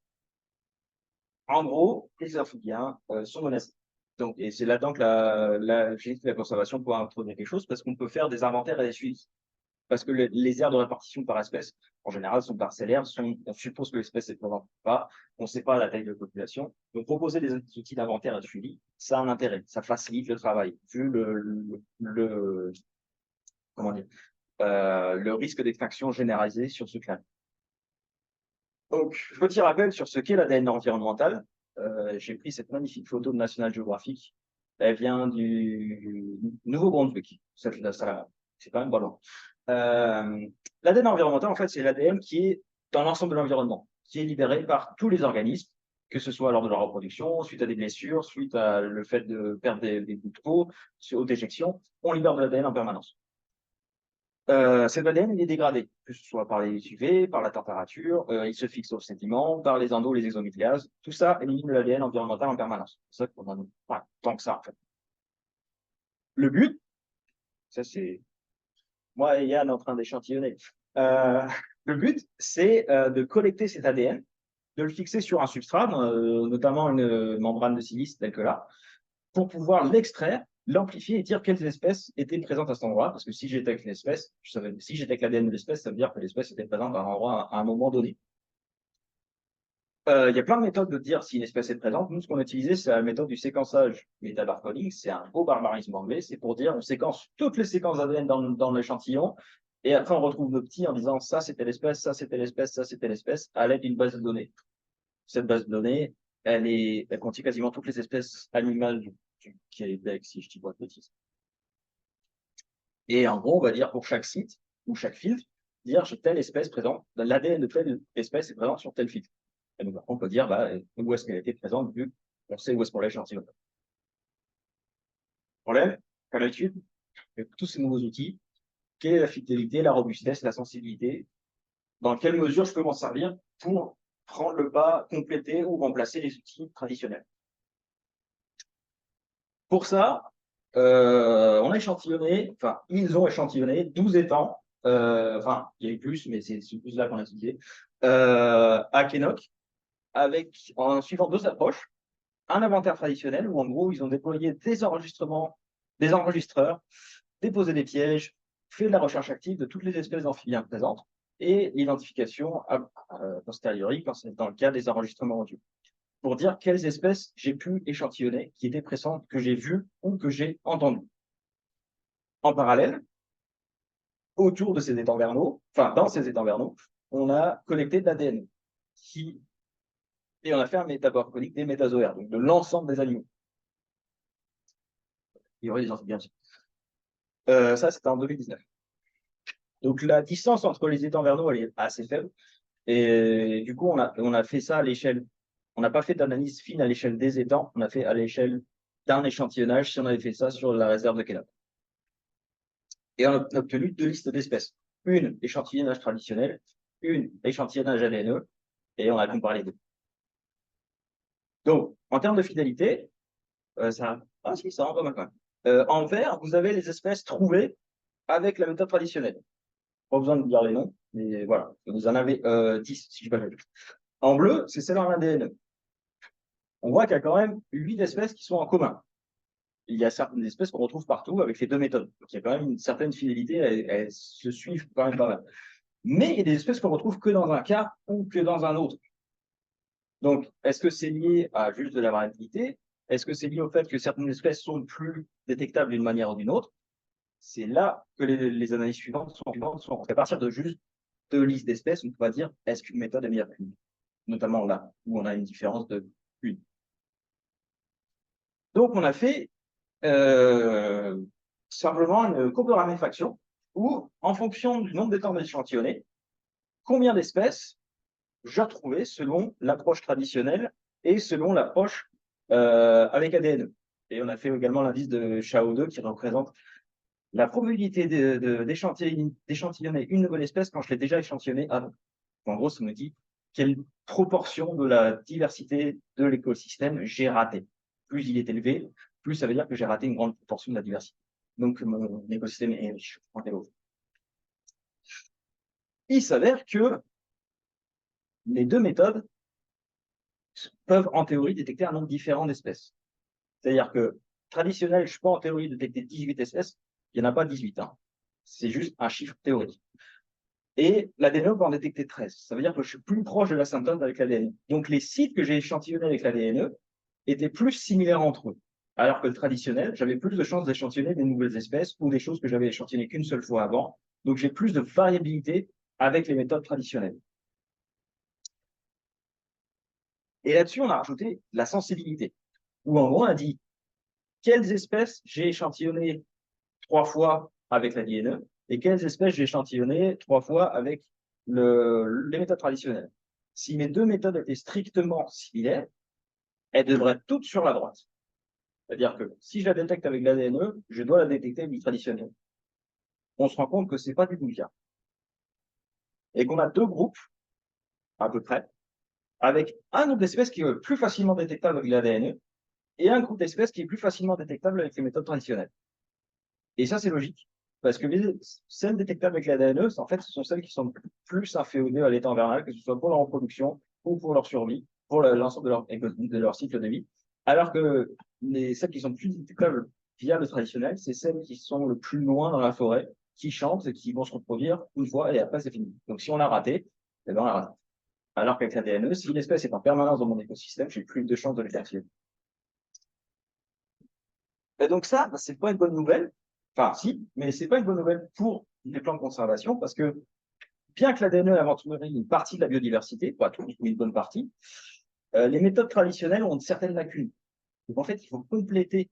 en gros, les amphibiens sont menacés. Donc, et c'est là-dedans que la génétique de la conservation peut introduire quelque chose, parce qu'on peut faire des inventaires et des suivis. Parce que les aires de répartition par espèce, en général, sont parcellaires, on suppose que l'espèce est présente ou pas, on ne sait pas la taille de la population. Donc, proposer des outils d'inventaire et de suivi, ça a un intérêt, ça facilite le travail, vu comment dire, le risque d'extinction généralisé sur ce clan. Donc, petit rappel sur ce qu'est l'ADN environnemental. J'ai pris cette magnifique photo de National Geographic. Elle vient du Nouveau-Brunswick. C'est quand même pas loin. L'ADN environnemental, en fait, c'est l'ADN qui est dans l'ensemble de l'environnement, qui est libéré par tous les organismes, que ce soit lors de leur reproduction, suite à des blessures, suite à le fait de perdre des bouts de peau, aux déjections. On libère de l'ADN en permanence. Cet ADN, il est dégradé, que ce soit par les UV, par la température, il se fixe au sédiment, par les endos, les exonucléases. Tout ça élimine l'ADN environnemental en permanence. C'est ça qu'on en a pas tant que ça, en fait. Le but, ça c'est moi et Yann en train d'échantillonner. Le but, c'est de collecter cet ADN, de le fixer sur un substrat, notamment une membrane de silice telle que là, pour pouvoir l'extraire l'amplifier et dire quelles espèces étaient présentes à cet endroit. Parce que si j'étais avec une espèce, je savais, si j'étais avec l'ADN de l'espèce, ça veut dire que l'espèce était présente à un endroit à un moment donné. Il y a plein de méthodes de dire si une espèce est présente. Nous, ce qu'on a utilisé, c'est la méthode du séquençage métabarcoding. C'est un beau barbarisme anglais. C'est pour dire, on séquence toutes les séquences ADN dans l'échantillon. Et après, on retrouve nos petits en disant ça, c'était l'espèce, ça, c'était l'espèce, ça, c'était l'espèce, à l'aide d'une base de données. Cette base de données, elle contient quasiment toutes les espèces animales du Québec, si je dis pas de bêtises. Et en gros, on va dire pour chaque site ou chaque filtre, dire j'ai telle espèce présente, l'ADN de telle espèce est présent sur tel filtre. Et donc, on peut dire où est-ce qu'elle était présente, vu qu'on sait où est-ce qu'on l'a échantillonné. Problème, comme d'habitude, avec tous ces nouveaux outils, quelle est la fidélité, la robustesse, la sensibilité, dans quelle mesure je peux m'en servir pour prendre le pas, compléter ou remplacer les outils traditionnels. Pour ça, on a échantillonné, enfin, ils ont échantillonné 12 étangs, enfin, il y a eu plus, mais c'est plus là qu'on a utilisé, à Kenok, en suivant deux approches. Un inventaire traditionnel où, en gros, ils ont déployé des enregistrements, des enregistreurs, déposé des pièges, fait de la recherche active de toutes les espèces d'amphibiens présentes et l'identification a posteriori quand c'est dans le cas des enregistrements audio, pour dire quelles espèces j'ai pu échantillonner qui étaient présentes, que j'ai vues ou que j'ai entendues. En parallèle, autour de ces étangs vernaux, enfin dans ces étangs vernaux, on a collecté de l'ADN et on a fait un métabarcodique des métazoaires, donc de l'ensemble des animaux. Il y aurait des amphibiens aussi. Ça, c'était en 2019. Donc la distance entre les étangs vernaux, elle est assez faible. Et du coup, on a fait ça à l'échelle. On n'a pas fait d'analyse fine à l'échelle des étangs, on a fait à l'échelle d'un échantillonnage si on avait fait ça sur la réserve de Kenap. Et on a obtenu deux listes d'espèces. Une échantillonnage traditionnel, une échantillonnage ADNE, et on a comparé les deux. Donc, en termes de fidélité, ça rend pas mal quand même. En vert, vous avez les espèces trouvées avec la méthode traditionnelle. Pas besoin de dire les noms, mais voilà. Vous en avez 10, si je ne dis pas le. En bleu, c'est celle en ADN. On voit qu'il y a quand même 8 espèces qui sont en commun. Il y a certaines espèces qu'on retrouve partout avec les deux méthodes. Donc, il y a quand même une certaine fidélité, elles se suivent quand même pas mal. Mais il y a des espèces qu'on retrouve que dans un cas ou que dans un autre. Donc, est-ce que c'est lié à juste de la variabilité? Est-ce que c'est lié au fait que certaines espèces sont plus détectables d'une manière ou d'une autre? C'est là que les analyses suivantes sont. À partir de juste deux listes d'espèces, on peut dire est-ce qu'une méthode est meilleure qu'une? Notamment là, où on a une différence de une. Donc, on a fait simplement une coproraméfaction où, en fonction du nombre d'étangs échantillonnés, combien d'espèces j'ai retrouvé selon l'approche traditionnelle et selon l'approche avec ADN. Et on a fait également l'indice de SHA-O2 qui représente la probabilité d'échantillonner une nouvelle espèce quand je l'ai déjà échantillonnée avant. En gros, ça me dit quelle proportion de la diversité de l'écosystème j'ai raté. Plus il est élevé, plus ça veut dire que j'ai raté une grande proportion de la diversité. Donc, mon écosystème est riche. Il s'avère que les deux méthodes peuvent, en théorie, détecter un nombre différent d'espèces. C'est-à-dire que, traditionnel, je peux en théorie détecter 18 espèces, il n'y en a pas 18. Hein. C'est juste un chiffre théorique. Et l'ADN peut en détecter 13. Ça veut dire que je suis plus proche de l'asymptote avec l'ADN. Donc, les sites que j'ai échantillonnés avec l'ADN étaient plus similaires entre eux. Alors que le traditionnel, j'avais plus de chances d'échantillonner des nouvelles espèces ou des choses que j'avais échantillonnées qu'une seule fois avant. Donc, j'ai plus de variabilité avec les méthodes traditionnelles. Et là-dessus, on a rajouté la sensibilité, où en gros, on a dit quelles espèces j'ai échantillonnées 3 fois avec l'ADN et quelles espèces j'ai échantillonnées 3 fois avec les méthodes traditionnelles. Si mes deux méthodes étaient strictement similaires, elles devraient être toutes sur la droite. C'est-à-dire que si je la détecte avec l'ADN, je dois la détecter avec le traditionnel. On se rend compte que ce n'est pas du tout le cas. Et qu'on a deux groupes, à peu près, avec un groupe d'espèces qui est plus facilement détectable avec l'ADN et un groupe d'espèces qui est plus facilement détectable avec les méthodes traditionnelles. Et ça, c'est logique, parce que celles détectables avec l'ADN, en fait, ce sont celles qui sont plus inféodées à l'état vernal, que ce soit pour leur reproduction ou pour leur survie, pour l'ensemble de leur cycle de vie, alors que celles qui sont plus détectables, Puis il y a le traditionnel, c'est celles qui sont le plus loin dans la forêt, qui chantent et qui vont se reproduire une fois et après c'est fini. Donc si on l'a raté, eh ben on l'a raté. Alors qu'avec l'ADNE, si l'espèce est en permanence dans mon écosystème, j'ai plus de chances de l'écarter. Et donc ça, c'est pas une bonne nouvelle. Enfin, si, mais c'est pas une bonne nouvelle pour les plans de conservation parce que bien que l'ADNE invente une partie de la biodiversité, pas tout, mais une bonne partie, les méthodes traditionnelles ont certaines lacunes. Donc en fait, il faut compléter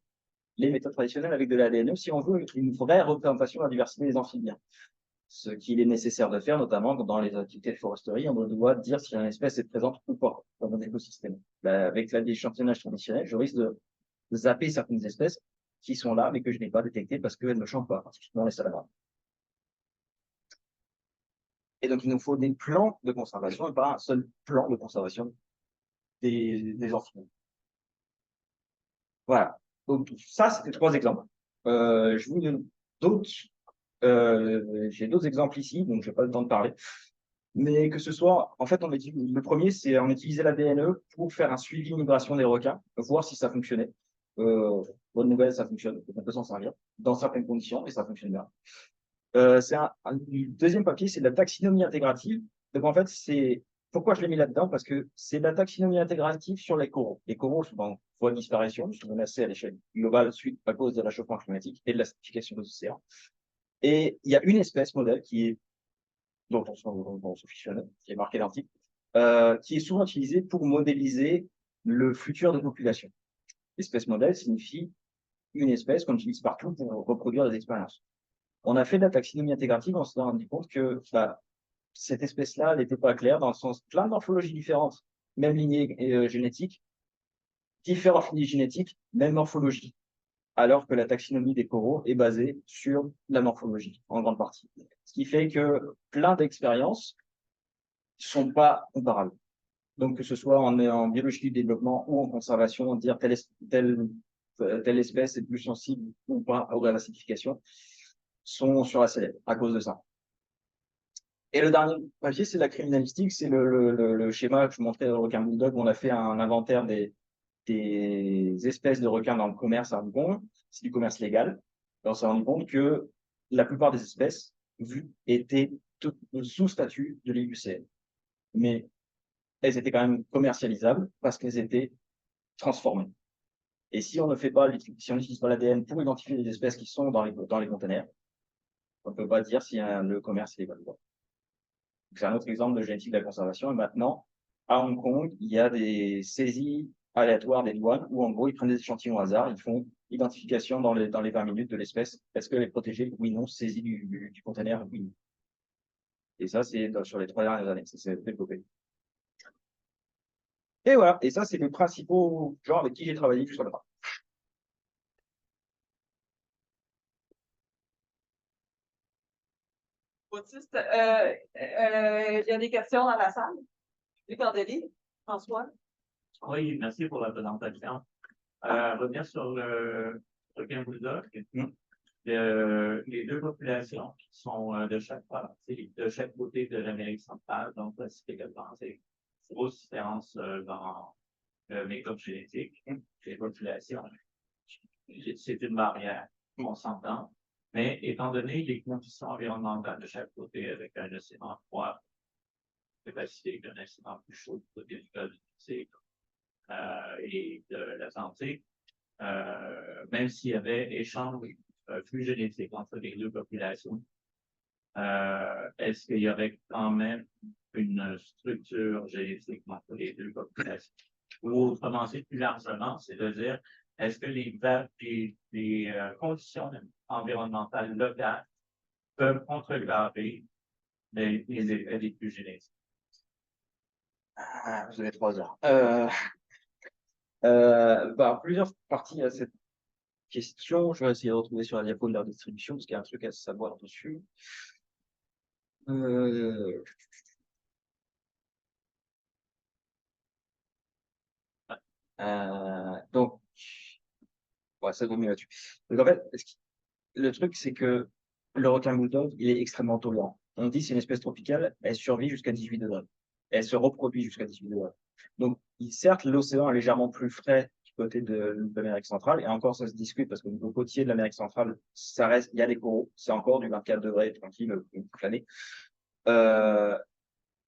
les méthodes traditionnelles avec de l'ADNE si on veut une vraie représentation de la diversité des amphibiens. Ce qu'il est nécessaire de faire, notamment dans les activités de foresterie, on doit dire si une espèce est présente ou pas dans mon écosystème. Avec l'échantillonnage traditionnel, je risque de zapper certaines espèces qui sont là, mais que je n'ai pas détectées parce qu'elles ne chantent pas, particulièrement les salamandres. Et donc, il nous faut des plans de conservation et pas un seul plan de conservation des amphibiens. Voilà. Donc, ça, c'était 3 exemples. Je vous donne d'autres. J'ai d'autres exemples ici, donc je n'ai pas le temps de parler. Mais que ce soit, en fait, le premier, c'est on utilisait la DNE pour faire un suivi migration des requins, voir si ça fonctionnait. Bonne nouvelle, ça fonctionne, on peut s'en servir dans certaines conditions et ça fonctionne bien. C'est un deuxième papier, c'est de la taxinomie intégrative. Donc en fait, c'est pourquoi je l'ai mis là-dedans, parce que c'est de la taxinomie intégrative sur les coraux. Les coraux sont en voie de disparition, ils sont menacés à l'échelle globale suite à cause de réchauffement climatique et de l'acidification des océans. Et il y a une espèce modèle dont on se fictionne, qui est marquée l'article, qui est souvent utilisée pour modéliser le futur des populations. Espèce modèle signifie une espèce qu'on utilise partout pour reproduire des expériences. On a fait de la taxinomie intégrative, on s'est rendu compte que cette espèce-là, elle n'était pas claire dans le sens plein de morphologies différentes, même lignée génétique, différentes lignées génétiques, même morphologie, alors que la taxinomie des coraux est basée sur la morphologie, en grande partie. Ce qui fait que plein d'expériences ne sont pas comparables. Donc, que ce soit en biologie du développement ou en conservation, dire telle espèce est plus sensible ou pas à la acidification, sont sur la sellette à cause de ça. Et le dernier papier, c'est la criminalistique, c'est le schéma que je montrais dans le requin bulldog, où on a fait un inventaire des espèces de requins dans le commerce à Hong Kong, c'est du commerce légal. Et on s'est rendu compte que la plupart des espèces vues étaient sous statut de l'IUCN. Mais elles étaient quand même commercialisables parce qu'elles étaient transformées. Et si on ne fait pas, si on n'utilise pas l'ADN pour identifier les espèces qui sont dans les containers, on ne peut pas dire si le commerce est légal ou pas. C'est un autre exemple de génétique de la conservation. Et maintenant, à Hong Kong, il y a des saisies aléatoires des douanes où, en gros, ils prennent des échantillons au hasard, ils font identification dans les 20 minutes de l'espèce. Est-ce qu'elle est protégée? Oui, non. Saisie du conteneur? Oui. Et ça, c'est sur les 3 dernières années. Ça s'est développé. Et voilà. Et ça, c'est les principaux genres avec qui j'ai travaillé jusqu'à là-bas. Baptiste, il y a des questions dans la salle. Luc Candeli, François. Oui, merci pour la présentation. Revenir sur le requin bulldog. Les 2 populations qui sont de chaque côté de l'Amérique centrale, donc spécifiquement, c'est une grosse différence dans le make-up génétique des populations. C'est une barrière, on s'entend. Mais étant donné les conditions environnementales de chaque côté, avec un océan froid, capacité d'un océan plus chaud pour des gaz et de l'Atlantique, même s'il y avait échange flux génétique entre les 2 populations, est-ce qu'il y aurait quand même une structure génétique entre les 2 populations? Ou autrement dit, plus largement, c'est de dire, est-ce que les conditions environnementales locales peuvent contrecarrer les effets des flux génétiques? Vous avez 3 heures. Plusieurs parties à cette question. Je vais essayer de retrouver sur la diapo de leur distribution, parce qu'il y a un truc à savoir dessus. Donc, ouais, ça vaut mieux là-dessus. Donc, en fait, le truc, c'est que le requin bulldog, il est extrêmement tolérant. On dit c'est une espèce tropicale, elle survit jusqu'à 18 degrés. Elle se reproduit jusqu'à 18 degrés. Donc, certes, l'océan est légèrement plus frais côté de l'Amérique centrale. Et encore, ça se discute parce qu'au niveau côtier de l'Amérique centrale, ça reste, il y a des coraux. C'est encore du 24 degrés tranquille toute l'année.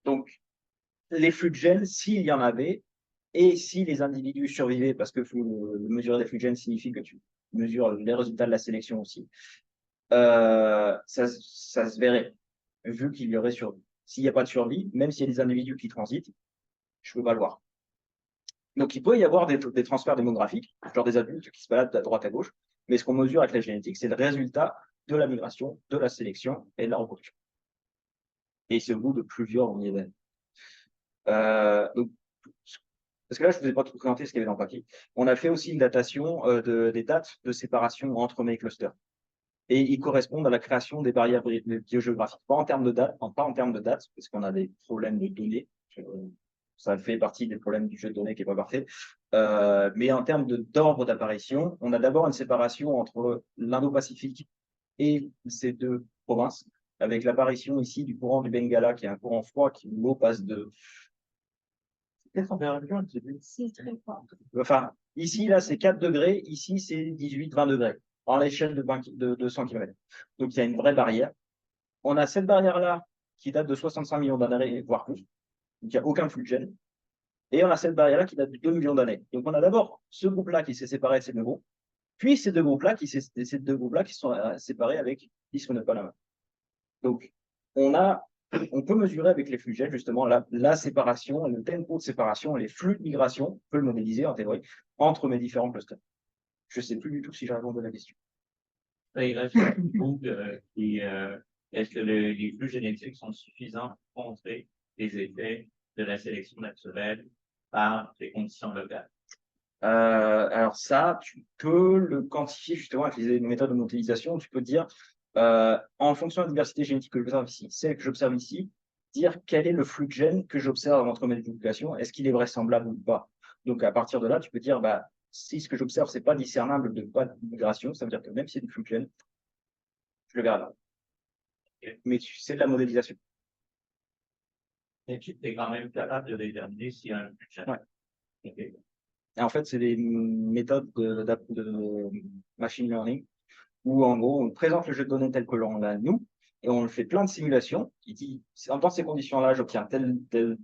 Donc, les flux de gel, s'il y en avait, et si les individus survivaient, parce que mesurer des flux de gel signifie que tu mesures les résultats de la sélection aussi, ça se verrait, vu qu'il y aurait survie. S'il n'y a pas de survie, même s'il y a des individus qui transitent, je ne peux pas le voir. Donc, il peut y avoir des transferts démographiques, genre des adultes qui se baladent à droite à gauche, mais ce qu'on mesure avec la génétique, c'est le résultat de la migration, de la sélection et de la reproduction. Et c'est au bout de plusieurs millénaires. Donc, parce que là, je ne vous ai pas tout présenté ce qu'il y avait dans le papier. On a fait aussi une datation des dates de séparation entre mes clusters. Et ils correspondent à la création des barrières biogéographiques. Pas en termes de date, parce qu'on a des problèmes de données. Ça fait partie des problèmes du jeu de données qui n'est pas parfait. Mais en termes d'ordre d'apparition, on a d'abord une séparation entre l'Indo-Pacifique et ces deux provinces, avec l'apparition ici du courant du Bengala, qui est un courant froid qui, l'eau passe de... Quelle température? C'est très fort. Enfin, ici, là, c'est 4 degrés. Ici, c'est 18-20 degrés, en l'échelle de 100 km. Donc, il y a une vraie barrière. On a cette barrière-là qui date de 65 millions d'années, voire plus. Donc, il n'y a aucun flux de gel. Et on a cette barrière-là qui date de 2 millions d'années. Donc, on a d'abord ce groupe-là qui s'est séparé de ces deux groupes, puis ces deux groupes-là qui se sont séparés avec l'isthme de Panama. Donc, on peut mesurer avec les flux de gel, justement, la séparation, le tempo de séparation, les flux de migration, on peut le modéliser en théorie, entre mes différents clusters. Je ne sais plus du tout si j'ai répondu à la question. Il reste un bout est-ce que les flux génétiques sont suffisants pour contrer les effets de la sélection naturelle par les conditions locales? Alors ça, tu peux le quantifier justement avec les méthodes de modélisation. Tu peux dire, en fonction de la diversité génétique que j'observe ici, celle que j'observe ici, dire quel est le flux de gènes que j'observe entre mes populations, est-ce qu'il est vraisemblable ou pas. Donc à partir de là, tu peux dire, bah, si ce que j'observe, c'est pas discernable de pas de migration, ça veut dire que même s'il y a du flux de gènes, je le verrai là. Mais c'est de la modélisation. Et tu es quand même capable de déterminer s'il y a un budget. Ouais. Okay. Et en fait, c'est des méthodes de machine learning où, en gros, on présente le jeu de données tel que l'on l'a nous, et on fait plein de simulations qui dit, dans ces conditions-là, j'obtiens telle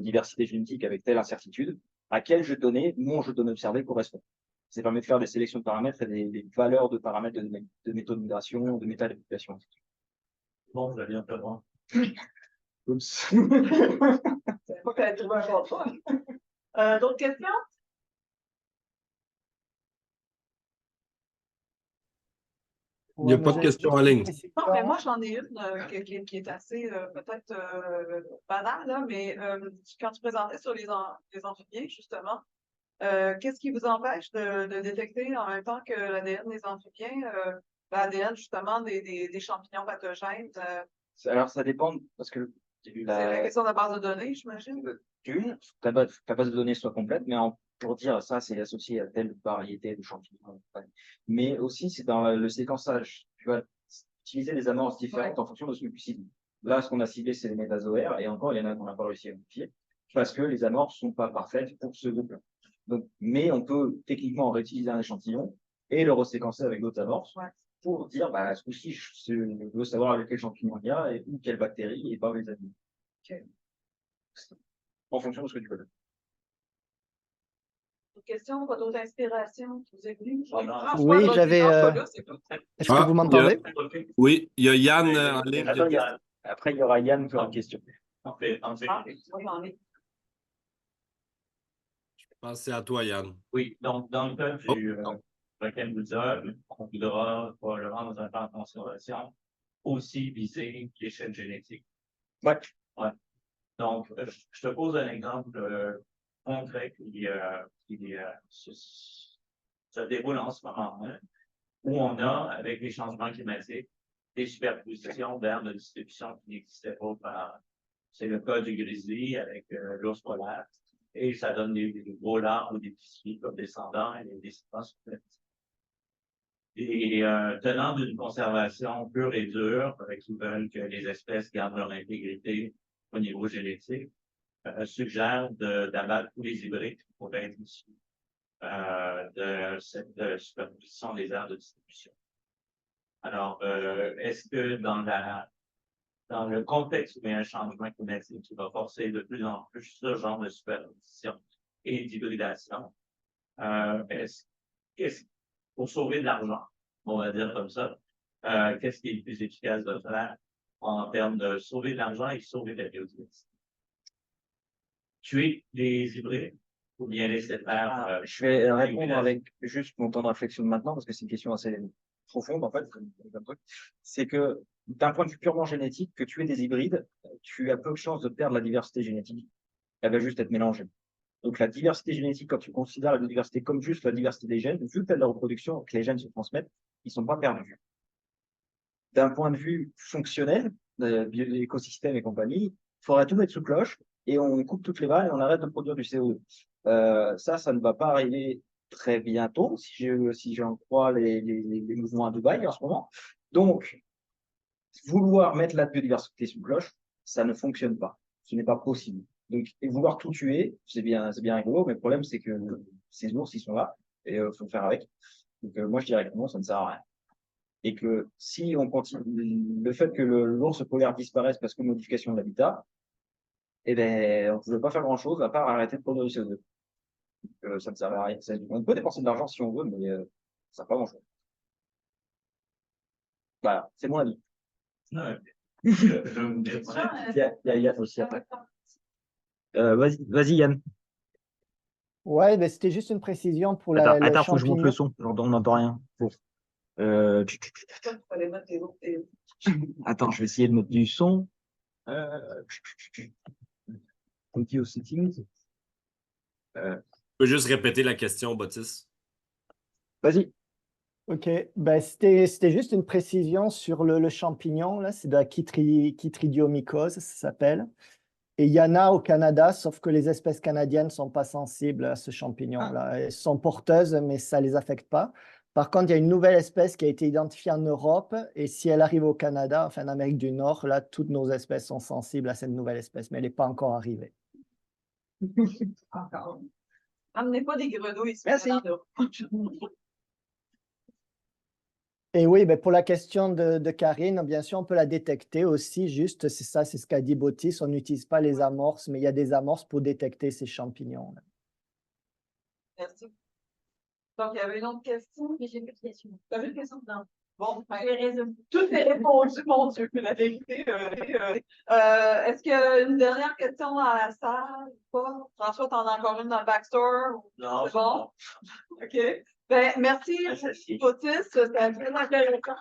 diversité génétique avec telle incertitude, à quel jeu de données mon jeu de données observé correspond. Ça permet de faire des sélections de paramètres et des valeurs de paramètres de méthodes de migration, de méta population. Bon, je viens de te voir. Oups. C'est pas qu'elle a trouvé un bon choix. D'autres questions? Il n'y a pas de questions en ligne. Non, mais moi, j'en ai une qui est assez peut-être banale, là, mais quand tu présentais sur les amphibiens, justement, qu'est-ce qui vous empêche de détecter en même temps que l'ADN des amphibiens, l'ADN justement des champignons pathogènes? Alors, ça dépend, parce que C'est la question de la base de données, j'imagine. Ta base de données soit complète, mais pour dire ça, c'est associé à telle variété de champignons. Mais aussi, c'est dans le séquençage. Tu vas utiliser des amorces différentes en fonction de ce que tu cibles. Là, ce qu'on a ciblé, c'est les métazoaires, et encore, il y en a qu'on n'a pas réussi à identifier, parce que les amorces ne sont pas parfaites pour ce groupe-là. Donc, mais on peut techniquement réutiliser un échantillon et le reséquencer avec d'autres amorces pour dire, bah, ce coup-ci, je veux savoir avec quel champignon il y a, ou quelle bactérie, et pas les animaux. Okay. En fonction de ce que tu veux. Une question, pas d'autres inspirations qui vous est venue? Oui, j'avais. Est-ce que vous m'entendez? Oui, il y a Yann en ligne. Après, il y aura Yann qui aura une question. Je pense que c'est à toi, Yann. Oui, donc dans le cas du requin bouddha, on voudra probablement dans un plan de conservation aussi viser l'échelle génétique. Ouais. Donc, je te pose un exemple concret qui se déroule en ce moment, hein, où on a, avec les changements climatiques, des superpositions vers de distribution qui n'existaient pas auparavant. C'est le cas du grizzly avec l'ours polaire, et ça donne des gros larves ou des petits comme descendants et des descendants supplémentaires. Et tenant d'une conservation pure et dure, qui veulent que les espèces gardent leur intégrité au niveau génétique, suggère d'abattre tous les hybrides pour être ici. de cette superposition des aires de distribution. Alors, est-ce que dans le contexte où il y a un changement climatique qui va forcer de plus en plus ce genre de superposition et d'hybridation, pour sauver de l'argent, on va dire comme ça, qu'est-ce qui est le plus efficace de faire en termes de sauver de l'argent et sauver de la biodiversité? Tuer les hybrides ou bien laisser faire? Je vais répondre avec juste mon temps de réflexion de maintenant, parce que c'est une question assez profonde, en fait, comme truc. C'est que, d'un point de vue purement génétique, que tuer des hybrides, tu as peu de chances de perdre la diversité génétique. Elle va juste être mélangée. Donc, la diversité génétique, quand tu considères la biodiversité comme juste la diversité des gènes, vu que tu as de la reproduction, que les gènes se transmettent, ils sont pas perdus. D'un point de vue fonctionnel, l'écosystème et compagnie, il faudrait tout mettre sous cloche et on coupe toutes les balles et on arrête de produire du CO2. Ça ne va pas arriver très bientôt, si j'en crois les mouvements à Dubaï en ce moment. Donc, vouloir mettre la biodiversité sous cloche, ça ne fonctionne pas. Ce n'est pas possible. Donc, et vouloir tout tuer, c'est bien rigolo, mais le problème, c'est que ces ours, ils sont là et il faut faire avec. Donc, moi, je dirais que non, ça ne sert à rien. Et que si on continue, le fait que l'ours polaire disparaisse parce que modification de l'habitat, eh ben, on ne pouvait pas faire grand-chose à part arrêter de produire du CO2. Ça ne sert à rien. On peut dépenser de l'argent si on veut, mais ça n'a pas grand-chose. Voilà, c'est mon avis. Ouais. Il y a Yann aussi après. Vas-y Yann. Ouais, ben, c'était juste une précision pour les Attends, faut que je monte le champignons. son. On n'entend rien. Bon. Attends, je vais essayer de mettre du son. Audio settings. Tu peux juste répéter la question, Baptiste? Vas-y. OK. Ben, c'était juste une précision sur le champignon. Là, c'est de la chytridiomycose, ça s'appelle. Et il y en a au Canada, sauf que les espèces canadiennes ne sont pas sensibles à ce champignon-là. Elles sont porteuses, mais ça ne les affecte pas. Par contre, il y a une nouvelle espèce qui a été identifiée en Europe. Et si elle arrive au Canada, enfin en Amérique du Nord, là, toutes nos espèces sont sensibles à cette nouvelle espèce, mais elle n'est pas encore arrivée. Encore. Amenez pas des grenouilles. Merci. Et oui, ben pour la question de Karine, bien sûr, on peut la détecter aussi. Juste, c'est ça, c'est ce qu'a dit Bautis. On n'utilise pas les amorces, mais il y a des amorces pour détecter ces champignons. Merci. Donc, il y avait une autre question. Mais j'ai plus de questions. Tu avais une question? Non. Bon, ben, Je vais résumer. tout est répondu, mon Dieu, la vérité. Est-ce qu'il y a une dernière question dans la salle ou pas? François, t'en as encore une dans le backstore? Non, C'est bon? OK. Ben, merci, Merci. Bautis. C'était très intéressant.